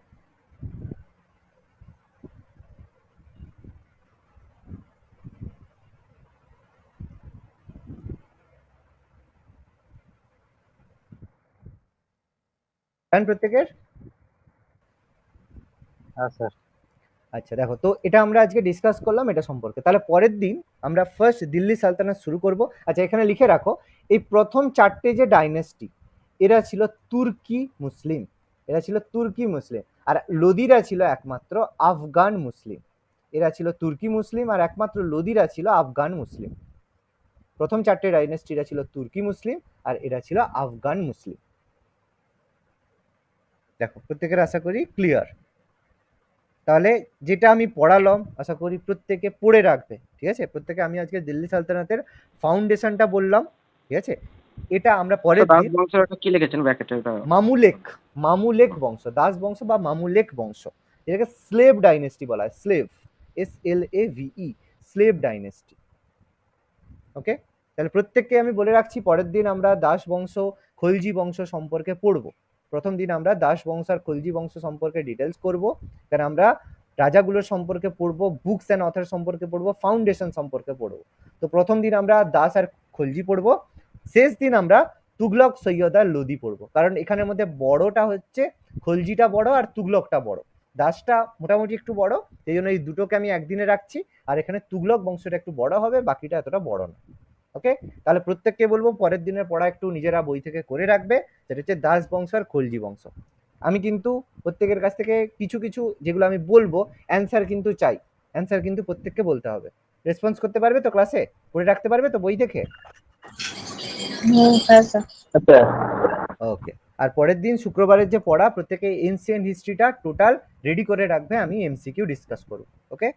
প্রত্যেকের? হ্যাঁ স্যার। আচ্ছা দেখো, তো এটা আমরা আজকে ডিসকাস করলাম এটা সম্পর্কে। তাহলে পরের দিন আমরা ফার্স্ট দিল্লি সালতানাত শুরু করব। আচ্ছা, এখানে লিখে রাখো, এই প্রথম 4টে যে ডাইনেস্টি, এরা ছিল তুর্কি মুসলিম। আর লোদিরা ছিল একমাত্র আফগান মুসলিম। আর একমাত্র লোদিরা ছিল আফগান মুসলিম। প্রথম 4টে ডাইনেস্টিরা ছিল তুর্কি মুসলিম, আর এরা ছিল আফগান মুসলিম। দেখো, প্রত্যেকের আশা করি ক্লিয়ার। তাহলে যেটা আমি পড়ালাম আশা করি প্রত্যেকে পড়ে রাখবে। ঠিক আছে, প্রত্যেকে আমি আজকে দিল্লি সালতানাতের ফাউন্ডেশনটা বললাম। ঠিক আছে, এটা আমরা পরে কি লিখেছেন ব্র্যাকেটে? মামুলেক বংশ, দাস বংশ বা মামুলেক বংশ, এটাকে স্লেভ ডাইনেস্টি বলা হয়। SLAVE, slave dynasty. ওকে, তাহলে প্রত্যেককে আমি বলে রাখছি, পরের দিন আমরা দাস বংশ, খলজি বংশ সম্পর্কে পড়বো। প্রথম দিন আমরা দাস বংশ আর খলজি বংশ সম্পর্কে ডিটেলস করব, কারণ আমরা রাজাগুলোর সম্পর্কে পড়বো, বুকস অ্যান্ড অথর সম্পর্কে পড়বো, ফাউন্ডেশন সম্পর্কে পড়বো। তো প্রথম দিন আমরা দাস আর খলজি পড়বো, শেষ দিন আমরা তুগলক, সৈয়দ আর লোদি পড়বো। কারণ এখানের মধ্যে বড়টা হচ্ছে খলজিটা বড় আর তুগলকটা বড়, দাসটা মোটামুটি একটু বড়, সেই জন্য এই দুটোকে আমি একদিনে রাখছি। আর এখানে তুগলক বংশটা একটু বড় হবে, বাকিটা এতটা বড় না। ওকে, তাহলে প্রত্যেককে বলবো পরের দিনের পড়া একটু নিজেরা বই থেকে করে রাখবে, সেটা হচ্ছে দাস বংশ আর খলজি বংশ। আমি কিন্তু প্রত্যেকের কাছ থেকে কিছু কিছু যেগুলো আমি বলবো অ্যান্সার কিন্তু চাই, অ্যান্সার কিন্তু প্রত্যেককে বলতে হবে। রেসপন্স করতে পারবে তো ক্লাসে? করে রাখতে পারবে তো বই দেখে? হ্যাঁ স্যার। আচ্ছা ওকে, আর পরের দিন শুক্রবারের যে পড়া প্রত্যেকে এনসিয়েন্ট হিস্ট্রিটা টোটাল রেডি করে রাখবে, আমি এমসিকিউ ডিসকাস করব। ওকে।